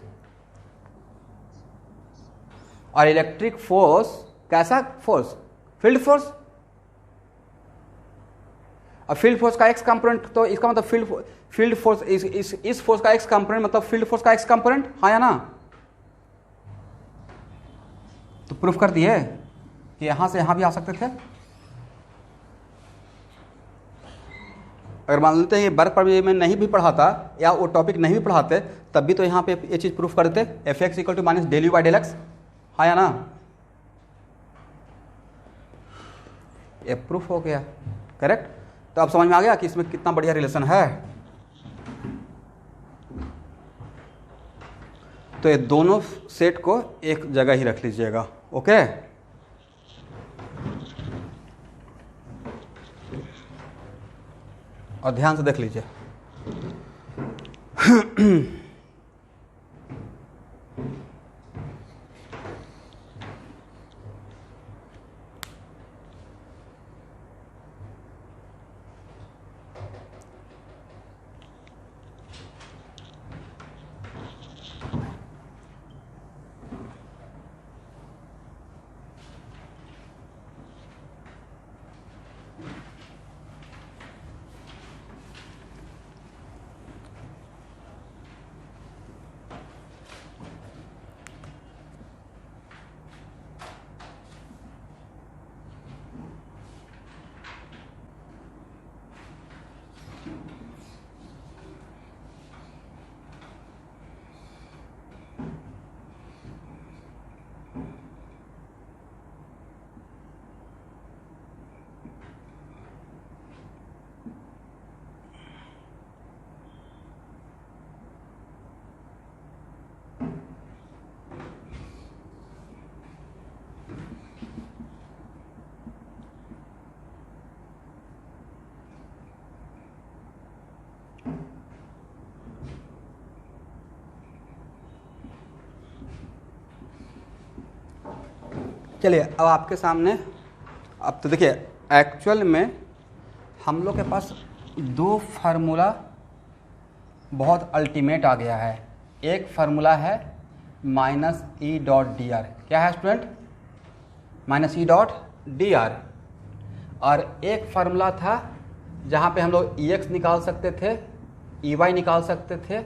और इलेक्ट्रिक फोर्स कैसा फोर्स, फील्ड फोर्स। और फील्ड फोर्स का एक्स कंपोनेंट, तो इसका मतलब फील्ड फोर्स, इस फोर्स का एक्स कंपोनेंट मतलब फील्ड फोर्स का एक्स कंपोनेंट, हाँ या ना। तो प्रूफ कर दिए कि यहां से यहां भी आ सकते थे। अगर मान लेते हैं ये वर्क पर मैं नहीं भी पढ़ाता या वो टॉपिक नहीं भी पढ़ाते तब भी तो यहाँ पे ये चीज़ प्रूफ कर देते, F X equal to minus del U by del X, हाँ या ना, ये प्रूफ हो गया, करेक्ट। तो अब समझ में आ गया कि इसमें कितना बढ़िया रिलेशन है। तो ये दोनों सेट को एक जगह ही रख लीजिएगा, ओके। और ध्यान से देख लीजिए। चलिए अब आपके सामने, अब तो देखिए एक्चुअल में हम लोग के पास दो फार्मूला बहुत अल्टीमेट आ गया है। एक फार्मूला है minus E dot D are, क्या है student, minus E dot D R. और एक फार्मूला था जहाँ पे हम लोग ई एक्स निकाल सकते थे, ई वाई निकाल सकते थे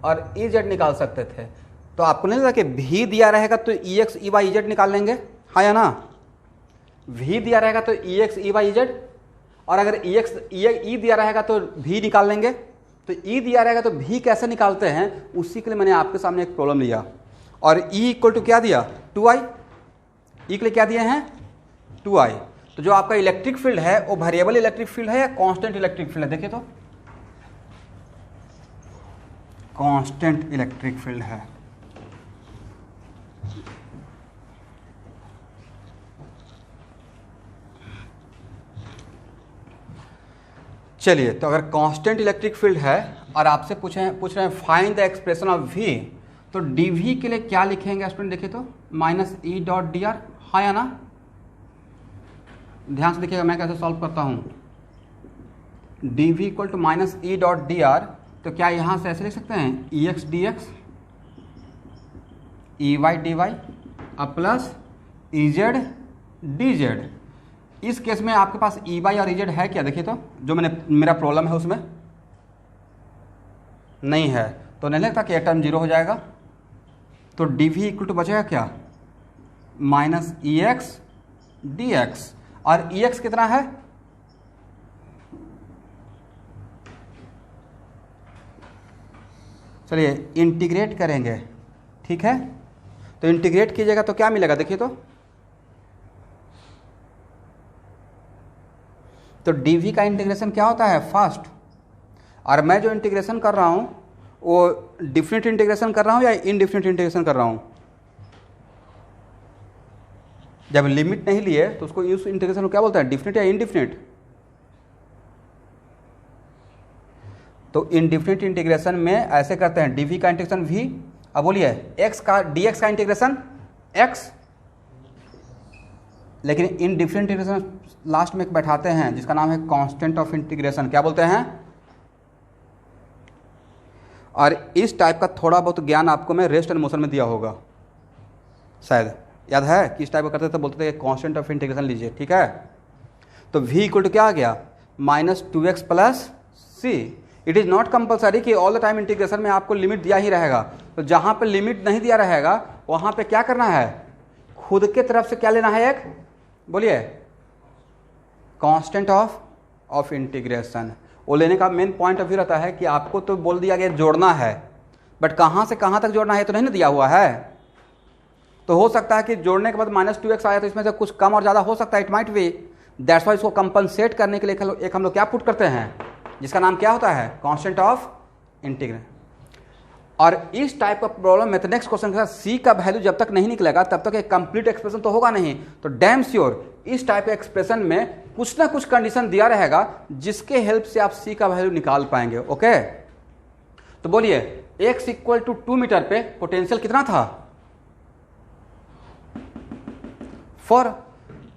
और ई जेड निकाल सकते थे। तो आपको नहीं लगता कि भी दिया रहेगा तो E X E Y E Z निकाल लेंगे, हाँ या ना। भी दिया रहेगा तो E X E Y E Z, और अगर ई एक्स ई दिया रहेगा तो भी निकाल लेंगे। तो ई दिया रहेगा तो भी कैसे निकालते हैं, उसी के लिए मैंने आपके सामने एक प्रॉब्लम लिया। और ई इक्वल टू क्या दिया, 2i, ई के लिए क्या दिए हैं 2i। तो जो आपका इलेक्ट्रिक फील्ड है वो वेरिएबल इलेक्ट्रिक फील्ड है या कांस्टेंट इलेक्ट्रिक फील्ड है, देखिए तो कांस्टेंट इलेक्ट्रिक फील्ड है। चलिए, तो अगर कांस्टेंट इलेक्ट्रिक फील्ड है और आपसे पूछ रहे हैं find the expression of V, तो डी वी के लिए क्या लिखेंगे स्टूडेंट, देखिए तो minus E dot D R, हाँ या ना। ध्यान से देखिएगा मैं कैसे सॉल्व करता हूँ। D V equal to minus E dot D R, तो क्या यहाँ से ऐसे लिख सकते हैं E X D X, E Y D Y अब plus E Z D Z. इस केस में आपके पास ई वाई और ई जेड है क्या, देखिए तो जो मेरा प्रॉब्लम है उसमें नहीं है, तो नहीं लगता कि ये टर्म जीरो हो जाएगा। तो डी वी इक्वल टू बचेगा क्या, minus E X D x, और ई एक्स कितना है, चलिए इंटीग्रेट करेंगे, ठीक है। तो इंटीग्रेट कीजिएगा तो क्या मिलेगा, देखिए तो dv का इंटीग्रेशन क्या होता है, फास्ट। और मैं जो इंटीग्रेशन कर रहा हूँ वो डिफरेंट इंटीग्रेशन कर रहा हूँ या इनडिफरेंट इंटीग्रेशन कर रहा हूँ। जब लिमिट नहीं लिए तो उसको उस इंटीग्रेशन को क्या बोलते हैं, डिफरेंट या इनडिफरेंट। तो इनडिफरेंट इंटीग्रेशन में ऐसे करते हैं, dv का इंटीग्रेशन v, अब बोलिए x का dx का इंटीग्रेशन x, लेकिन इन डिफरेंट इंटीग्रेशन लास्ट में एक बैठाते हैं जिसका नाम है कांस्टेंट ऑफ इंटीग्रेशन, क्या बोलते हैं। और इस टाइप का थोड़ा बहुत ज्ञान आपको मैं रेस्ट एंड मोशन में दिया होगा, शायद याद है कि इस टाइप का करते थे, बोलते थे कांस्टेंट ऑफ इंटीग्रेशन लीजिए, ठीक है। तो v इक्वल टू क्या आ गया, minus 2x plus C. It is not compulsory कि ऑल द टाइम इंटीग्रेशन में आपको लिमिट दिया ही रहेगा। तो जहाँ पे लिमिट नहीं दिया रहेगा वहाँ पे क्या करना है, खुद के तरफ से क्या लेना है, एक बोलिए कांस्टेंट ऑफ इंटीग्रेशन। वो लेने का मेन पॉइंट ऑफ व्यू रहता है कि आपको तो बोल दिया गया जोड़ना है, बट कहाँ से कहाँ तक जोड़ना है तो नहीं ना दिया हुआ है। तो हो सकता है कि जोड़ने के बाद -2x आया तो इसमें से कुछ कम और ज़्यादा हो सकता है, it might be. That's why इसको कंपनसेट करने के लिए एक हम लोग क्या पुट करते हैं, जिसका नाम क्या होता है, कांस्टेंट ऑफ इंटीग्रल। और इस टाइप का प्रॉब्लम में तो नेक्स्ट क्वेश्चन के साथ सी का वैल्यू जब तक नहीं निकलेगा तब तक एक कंप्लीट एक्सप्रेशन तो होगा नहीं। तो डैम श्योर इस टाइप के एक्सप्रेशन में कुछ ना कुछ कंडीशन दिया रहेगा जिसके हेल्प से आप सी का वैल्यू निकाल पाएंगे। ओके, तो बोलिए x इक्वल टू 2 मीटर पे पोटेंशियल कितना था, 4।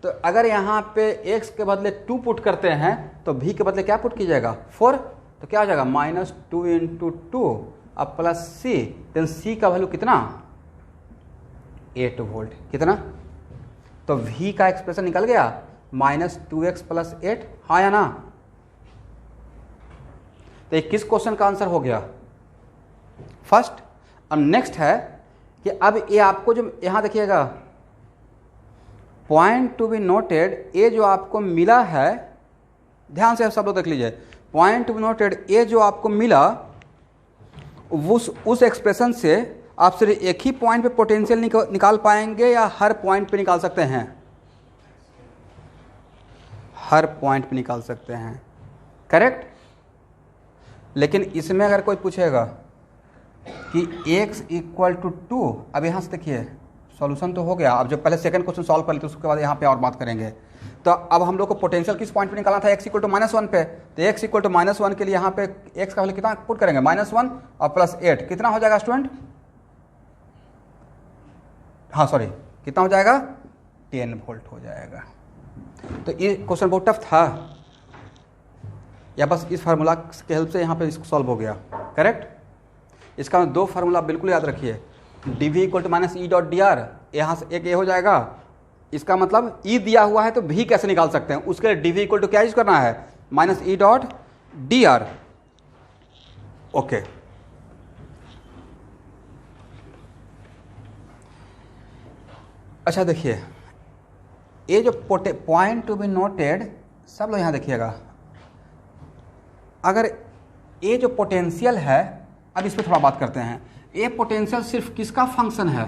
तो अगर यहाँ पे x के बदले 2 पुट करते हैं तो v के बदले क्या पुट कीजिएगा, 4। तो क्या हो जाएगा -2 × 2 अब +c, देन c का वैल्यू कितना, 8 वोल्ट। कितना, तो v का एक्सप्रेशन निकल गया -2x + 8, हाँ या ना। तो ये किस क्वेश्चन का आंसर हो गया, फर्स्ट। अब नेक्स्ट है कि अब ये आपको जो यहाँ देखिएगा पॉइंट टू बी नोटेड, ये जो आपको मिला है, ध्यान से सब लोग देख लीजिए, पॉइंट टू बी नोटेड ये जो आपको मिला उस एक्सप्रेशन से आप सिर्फ एक ही पॉइंट पे पोटेंशियल निकाल पाएंगे या हर पॉइंट पे निकाल सकते हैं, हर पॉइंट पे निकाल सकते हैं, करेक्ट। लेकिन इसमें अगर कोई पूछेगा कि x इक्वल टू 2, अब यहाँ से देखिए सॉल्यूशन तो हो गया। अब जब पहले सेकंड क्वेश्चन सॉल्व कर लेते उसके बाद यहाँ पे और बात करेंगे। तो अब हम लोग को पोटेंशियल किस पॉइंट पे निकालना था, x इक्वल टू -1 पे। तो x इक्वल टू -1 के लिए यहाँ पे x का वैल्यू कितना पुट करेंगे, -1 और +8, कितना हो जाएगा स्टूडेंट, हाँ सॉरी कितना हो जाएगा, 10 वोल्ट हो जाएगा। तो ये क्वेश्चन बहुत टफ था, या बस इस फार्मूला के हेल्प से यहाँ पे इसको सॉल्व हो गया, करेक्ट। इसका 2 फार्मूला बिल्कुल याद रखिए, dv इक्वल टू -e.dr, यहाँ से एक ये हो जाएगा। इसका मतलब e दिया हुआ है तो v कैसे निकाल सकते हैं, उसके लिए dv इक्वल टू क्या यूज करना है, -e.dr। ओके, अच्छा देखिए ये जो पॉइंट टू बी नोटेड, सब लोग यहाँ देखिएगा, अगर ये जो पोटेंशियल है, अब इस पर थोड़ा बात करते हैं। ये पोटेंशियल सिर्फ किसका फंक्शन है,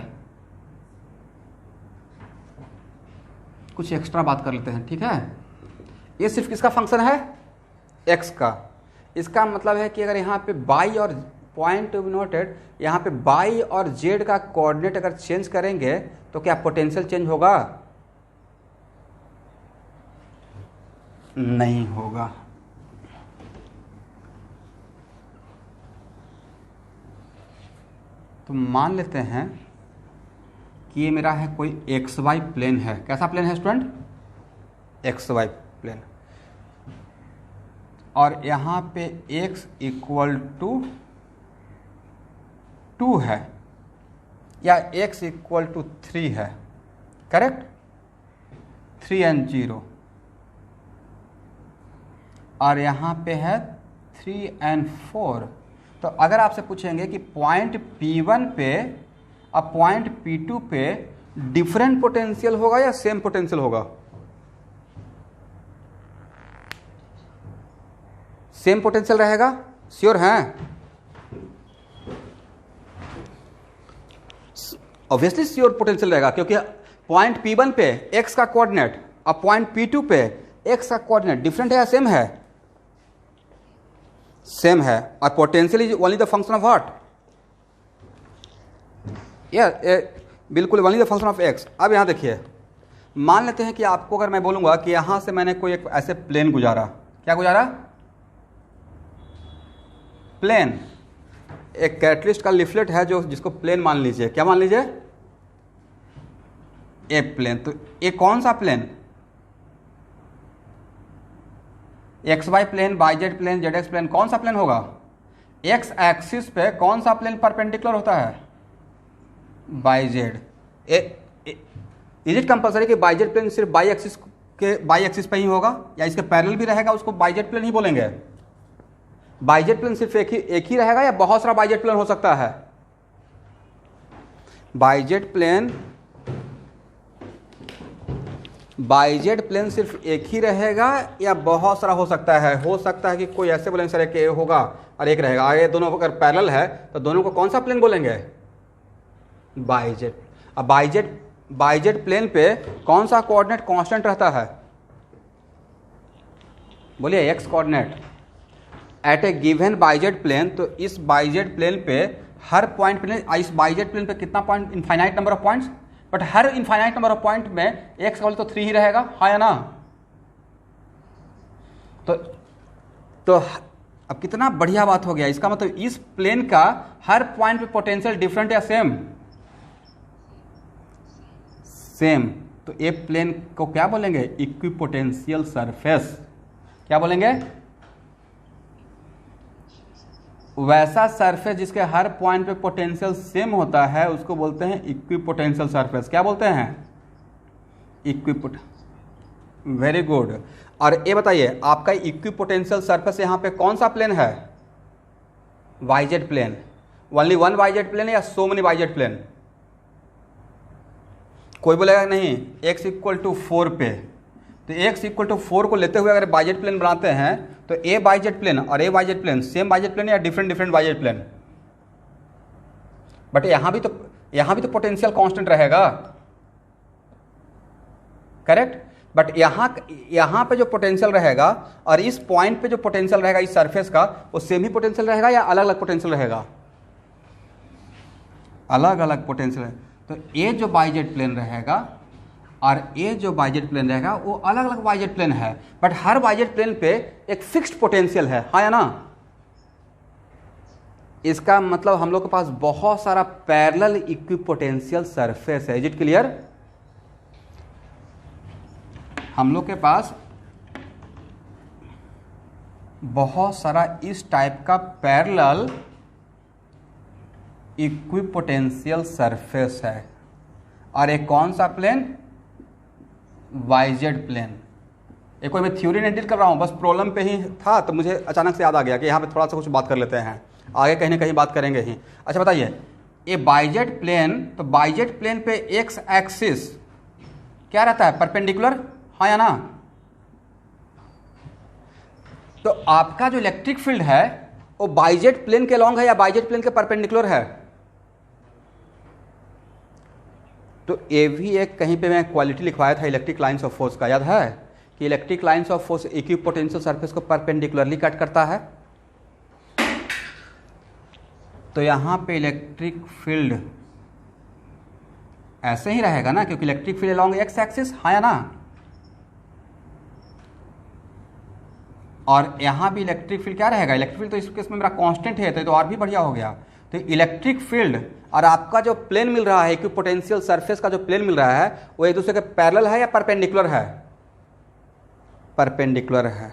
कुछ एक्स्ट्रा बात कर लेते हैं, ठीक है। ये सिर्फ किसका फंक्शन है, x का। इसका मतलब है कि अगर यहाँ पे y और पॉइंट टू बी नोटेड, यहाँ पे y और z का कोऑर्डिनेट अगर चेंज करेंगे तो क्या पोटेंशियल चेंज होगा, नहीं होगा। तो मान लेते हैं कि ये मेरा है कोई XY प्लेन है, कैसा प्लेन है स्टूडेंट, XY प्लेन, और यहाँ पे x इक्वल टू 2 है या x इक्वल टू 3 है, करेक्ट, 3 और 0, और यहाँ पे है 3 और 4। तो अगर आपसे पूछेंगे कि पॉइंट P1 पे और पॉइंट P2 पे डिफरेंट पोटेंशियल होगा या सेम पोटेंशियल होगा, सेम पोटेंशियल रहेगा, श्योर हैं, ऑब्वियसली श्योर पोटेंशियल रहेगा, क्योंकि पॉइंट P1 पे x का कोऑर्डिनेट और पॉइंट P2 पे x का कोऑर्डिनेट डिफरेंट है या सेम है, सेम है। और potential is only the function of what, बिल्कुल only the function of x। अब यहाँ देखिए, मान लेते हैं कि आपको अगर मैं बोलूंगा कि यहाँ से मैंने कोई एक ऐसे प्लेन गुजारा, क्या गुजारा, प्लेन, एक कैटलिस्ट का लिफलेट है जो जिसको प्लेन मान लीजिए, क्या मान लीजिए, ए प्लेन। तो ये कौन सा plane, XY plane, YZ plane, ZX plane, कौन सा प्लेन होगा, x एक्सिस पे कौन सा प्लेन परपेंडिकुलर होता है, YZ। इज इट कंपलसरी कि YZ प्लेन सिर्फ y एक्सिस पे ही होगा, या इसके पैरेलल भी रहेगा उसको YZ प्लेन ही बोलेंगे, YZ प्लेन सिर्फ एक ही रहेगा या बहुत सारा YZ प्लेन हो सकता है, YZ प्लेन बाइजेड प्लेन सिर्फ एक ही रहेगा या बहुत सारा हो सकता है? हो सकता है कि कोई ऐसे बोलेंगे सर कि ए होगा और एक रहेगा, आगे दोनों अगर पैरेलल है तो दोनों को कौन सा प्लेन बोलेंगे? बाइजेड। अब बाइजेड प्लेन पे कौन सा कोऑर्डिनेट कांस्टेंट रहता है? बोलिए एक्स कोऑर्डिनेट एट ए गिवन बाइजेड प्लेन। तो इस बाइजेड प्लेन पे हर पॉइंट पे, इस बाइजेड प्लेन पे कितना point? Infinite number of points, but her infinite number of point में एक्स का वैल्यू तो 3 ही रहेगा, हाँ या ना? तो अब कितना बढ़िया बात हो गया। इसका मतलब इस प्लेन का हर पॉइंट पे पोटेंशियल डिफरेंट या सेम? सेम। तो ए प्लेन को क्या बोलेंगे? Equipotential surface. क्या बोलेंगे? वैसा सरफेस जिसके हर पॉइंट पे पोटेंशियल सेम होता है उसको बोलते हैं इक्विपोटेंशियल सरफेस। क्या बोलते हैं? इक्विपोट। Very good. और ये बताइए आपका इक्विपोटेंशियल सरफेस यहाँ पे कौन सा प्लेन है? YZ plane. Only one YZ plane या सो मेनी वाइजेड प्लेन? कोई बोलेगा नहीं x इक्वल टू 4 पे, तो x इक्वल टू 4 को लेते हुए अगर बाइजेड प्लेन बनाते हैं तो ए बाइजेड प्लेन और ए बाइजेड प्लेन सेम बाइजेड प्लेन या डिफरेंट बाइजेड प्लेन? बट यहां भी तो पोटेंशियल कांस्टेंट रहेगा, करेक्ट? बट यहां पे जो पोटेंशियल रहेगा और इस पॉइंट पे जो पोटेंशियल रहेगा इस सरफेस का, वो सेम ही पोटेंशियल रहेगा या अलग अलग पोटेंशियल रहेगा? अलग अलग पोटेंशियल है। तो ये जो बाइजेड प्लेन रहेगा और ये जो बाइजेड प्लेन रहेगा वो अलग अलग बाइजेड प्लेन है, बट हर बाइजेड प्लेन पे एक फिक्स्ड पोटेंशियल है, हाँ या ना? इसका मतलब हम लोग के पास बहुत सारा पैरेलल इक्विपोटेंशियल सरफेस है। Is it clear? हम लोग के पास बहुत सारा इस टाइप का पैरेलल इक्विपोटेंशियल सरफेस है। और एक कौन सा प्लेन? YZ plane. एक कोई मैं थ्योरी नहीं डील कर रहा हूँ, बस प्रॉब्लम पे ही था तो मुझे अचानक से याद आ गया कि यहाँ पे थोड़ा सा कुछ बात कर लेते हैं, आगे कहीं ना कहीं बात करेंगे ही। अच्छा बताइए, ये बाइजेड प्लेन, तो बाइजेड प्लेन पे एक्स एक्सिस क्या रहता है? परपेंडिकुलर, हाँ या ना? तो आपका जो इलेक्ट्रिक फील्ड है वो बाइजेड प्लेन के लॉन्ग है या बाइजेड प्लेन के परपेंडिकुलर है? तो ये भी एक कहीं पे मैं क्वालिटी लिखवाया था इलेक्ट्रिक लाइंस ऑफ फोर्स का, याद है कि electric lines of force equipotential surface को परपेंडिकुलरली कट करता है। तो यहां पे इलेक्ट्रिक फील्ड ऐसे ही रहेगा ना, क्योंकि electric field along x axis, हाँ या ना? और यहां भी इलेक्ट्रिक फील्ड क्या रहेगा? इलेक्ट्रिक फील्ड तो इस केस में मेरा कांस्टेंट है तो और भी बढ़िया हो गया। तो इलेक्ट्रिक फील्ड और आपका जो प्लेन मिल रहा है, इक्विपोटेंशियल सरफेस का जो प्लेन मिल रहा है, वो एक दूसरे के पैरेलल है या परपेंडिकुलर है? परपेंडिकुलर है।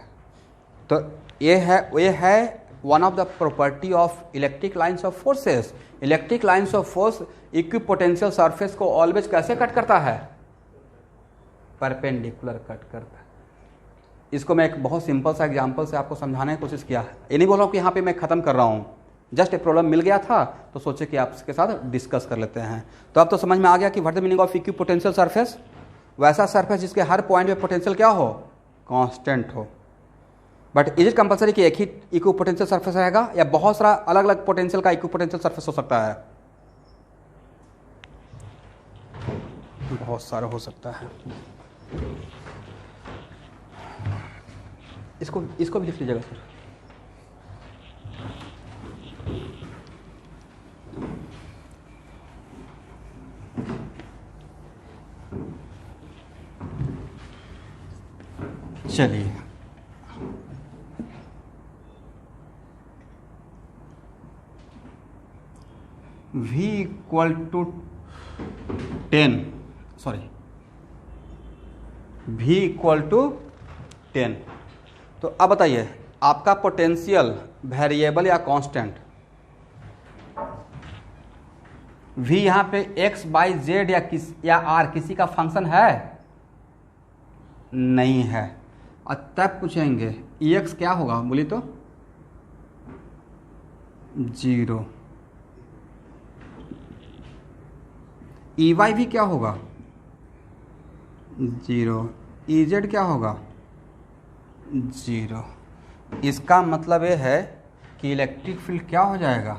तो ये है one of the property of electric lines of forces. Electric lines of force equipotential surface को ऑलवेज कैसे कट करता है? परपेंडिकुलर कट करता है। इसको मैं एक बहुत सिंपल सा एग्जांपल से आपको समझाने की कोशिश किया है। ये नहीं बोल रहा हूँ कि यहाँ पे मैं खत्म कर रहा हूँ, जस्ट एक प्रॉब्लम मिल गया था तो सोचे कि आपके साथ डिस्कस कर लेते हैं। तो अब तो समझ में आ गया कि what the meaning of equipotential surface? वैसा सरफेस जिसके हर पॉइंट पे पोटेंशियल क्या हो? कांस्टेंट हो। बट इज इट कंपलसरी कि एक ही इक्विपोटेंशियल सरफेस रहेगा या बहुत सारा अलग अलग पोटेंशियल का इक्विपोटेंशियल सरफेस हो सकता है? बहुत सारा हो सकता है। इसको भी लिख लीजिएगा सर। चलिए, v equal to 10, sorry v equal to 10। तो अब बताइए आपका पोटेंशियल वेरिएबल या कांस्टेंट v यहाँ पे x बाई जेड या r किसी का फंक्शन है? नहीं है। और तब पूछेंगे ex क्या होगा? बोलिए तो 0। ey भी क्या होगा? 0, EZ क्या होगा 0। इसका मतलब ये है कि इलेक्ट्रिक फील्ड क्या हो जाएगा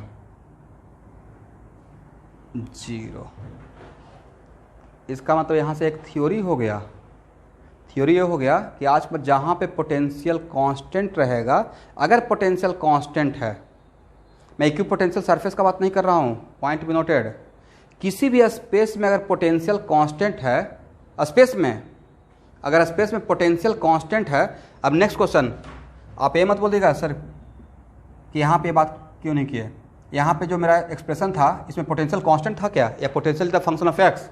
0। इसका मतलब यहाँ से एक थ्योरी हो गया। थ्योरी ये हो गया कि आज पर जहाँ पे पोटेंशियल कांस्टेंट रहेगा, अगर पोटेंशियल कांस्टेंट है, मैं इक्विपोटेंशियल सरफेस का बात नहीं कर रहा हूँ, पॉइंट बी नोटेड, किसी भी स्पेस में अगर पोटेंशियल कांस्टेंट है, स्पेस में अगर स्पेस में पोटेंशियल कांस्टेंट है। अब नेक्स्ट क्वेश्चन, आप ये मत बोलिएगा सर कि यहाँ पे बात क्यों नहीं की है, यहाँ पे जो मेरा एक्सप्रेशन था इसमें पोटेंशियल कांस्टेंट था क्या, या potential the function of x,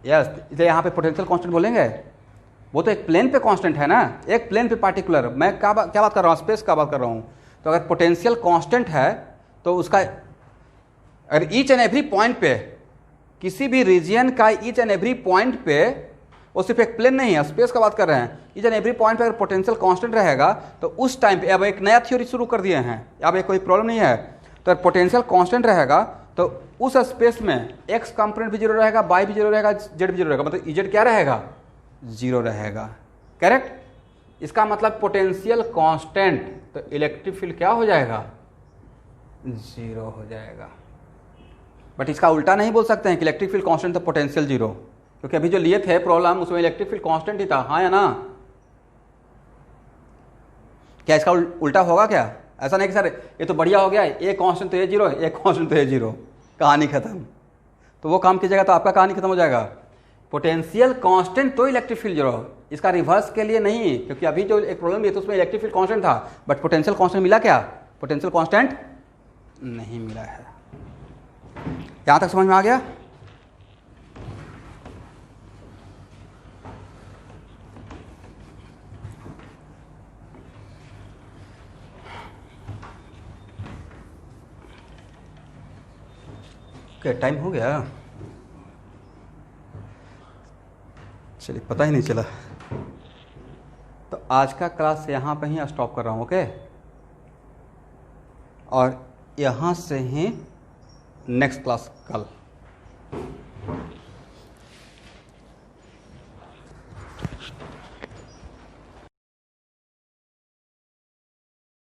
yes, इसलिए यहाँ पे पोटेंशियल कांस्टेंट बोलेंगे। वो तो एक प्लेन पे कांस्टेंट है ना, एक प्लेन पे पार्टिकुलर। मैं क्या बात कर रहा हूँ, स्पेस का बात कर रहा हूँ। तो अगर पोटेंशियल कांस्टेंट है तो उसका अगर ईच एंड एवरी पॉइंट पे, किसी भी रीजन का ईच एंड एवरी पॉइंट पे, वो सिर्फ एक प्लेन नहीं है, स्पेस का बात कर रहे हैं, ईच एंड एवरी पॉइंट पे अगर पोटेंशियल कांस्टेंट रहेगा तो उस टाइम पे, अब एक नया थ्योरी शुरू कर दिए हैं, अब एक कोई प्रॉब्लम नहीं है। तो अगर पोटेंशियल कांस्टेंट रहेगा तो उस स्पेस में एक्स कंपोनेंट भी 0 रहेगा, वाई भी 0 रहेगा, जेड भी 0 रहेगा, मतलब इजेड क्या रहेगा 0 रहेगा। करेक्ट। इसका मतलब पोटेंशियल कांस्टेंट, तो इलेक्ट्रिक फील्ड क्या हो जाएगा 0 हो जाएगा। बट इसका उल्टा नहीं बोल सकते हैं कि इलेक्ट्रिक फील्ड कांस्टेंट तो पोटेंशियल 0, क्योंकि अभी जो लिए थे प्रॉब्लम उसमें इलेक्ट्रिक फील्ड कांस्टेंट ही था, हाँ या ना। क्या इसका उल्टा होगा क्या? ऐसा नहीं कि सर ये तो बढ़िया हो गया, एक कांस्टेंट तो ये 0, एक कांस्टेंट तो ये 0, कहानी खत्म। तो वो काम कीजिएगा तो आपका कहानी खत्म हो जाएगा। पोटेंशियल कांस्टेंट तो इलेक्ट्रिक फील्ड 0, इसका रिवर्स के लिए नहीं, क्योंकि अभी जो एक प्रॉब्लम है तो उसमें इलेक्ट्रिक फील्ड कांस्टेंट था, बट पोटेंशियल कांस्टेंट मिला क्या? पोटेंशियल कांस्टेंट नहीं मिला है। यहां तक समझ में आ गया? क्या टाइम हो गया? चलिए, पता ही नहीं चला। तो आज का क्लास यहाँ पे ही स्टॉप कर रहा हूँ, ओके? और यहाँ से ही नेक्स्ट क्लास कल।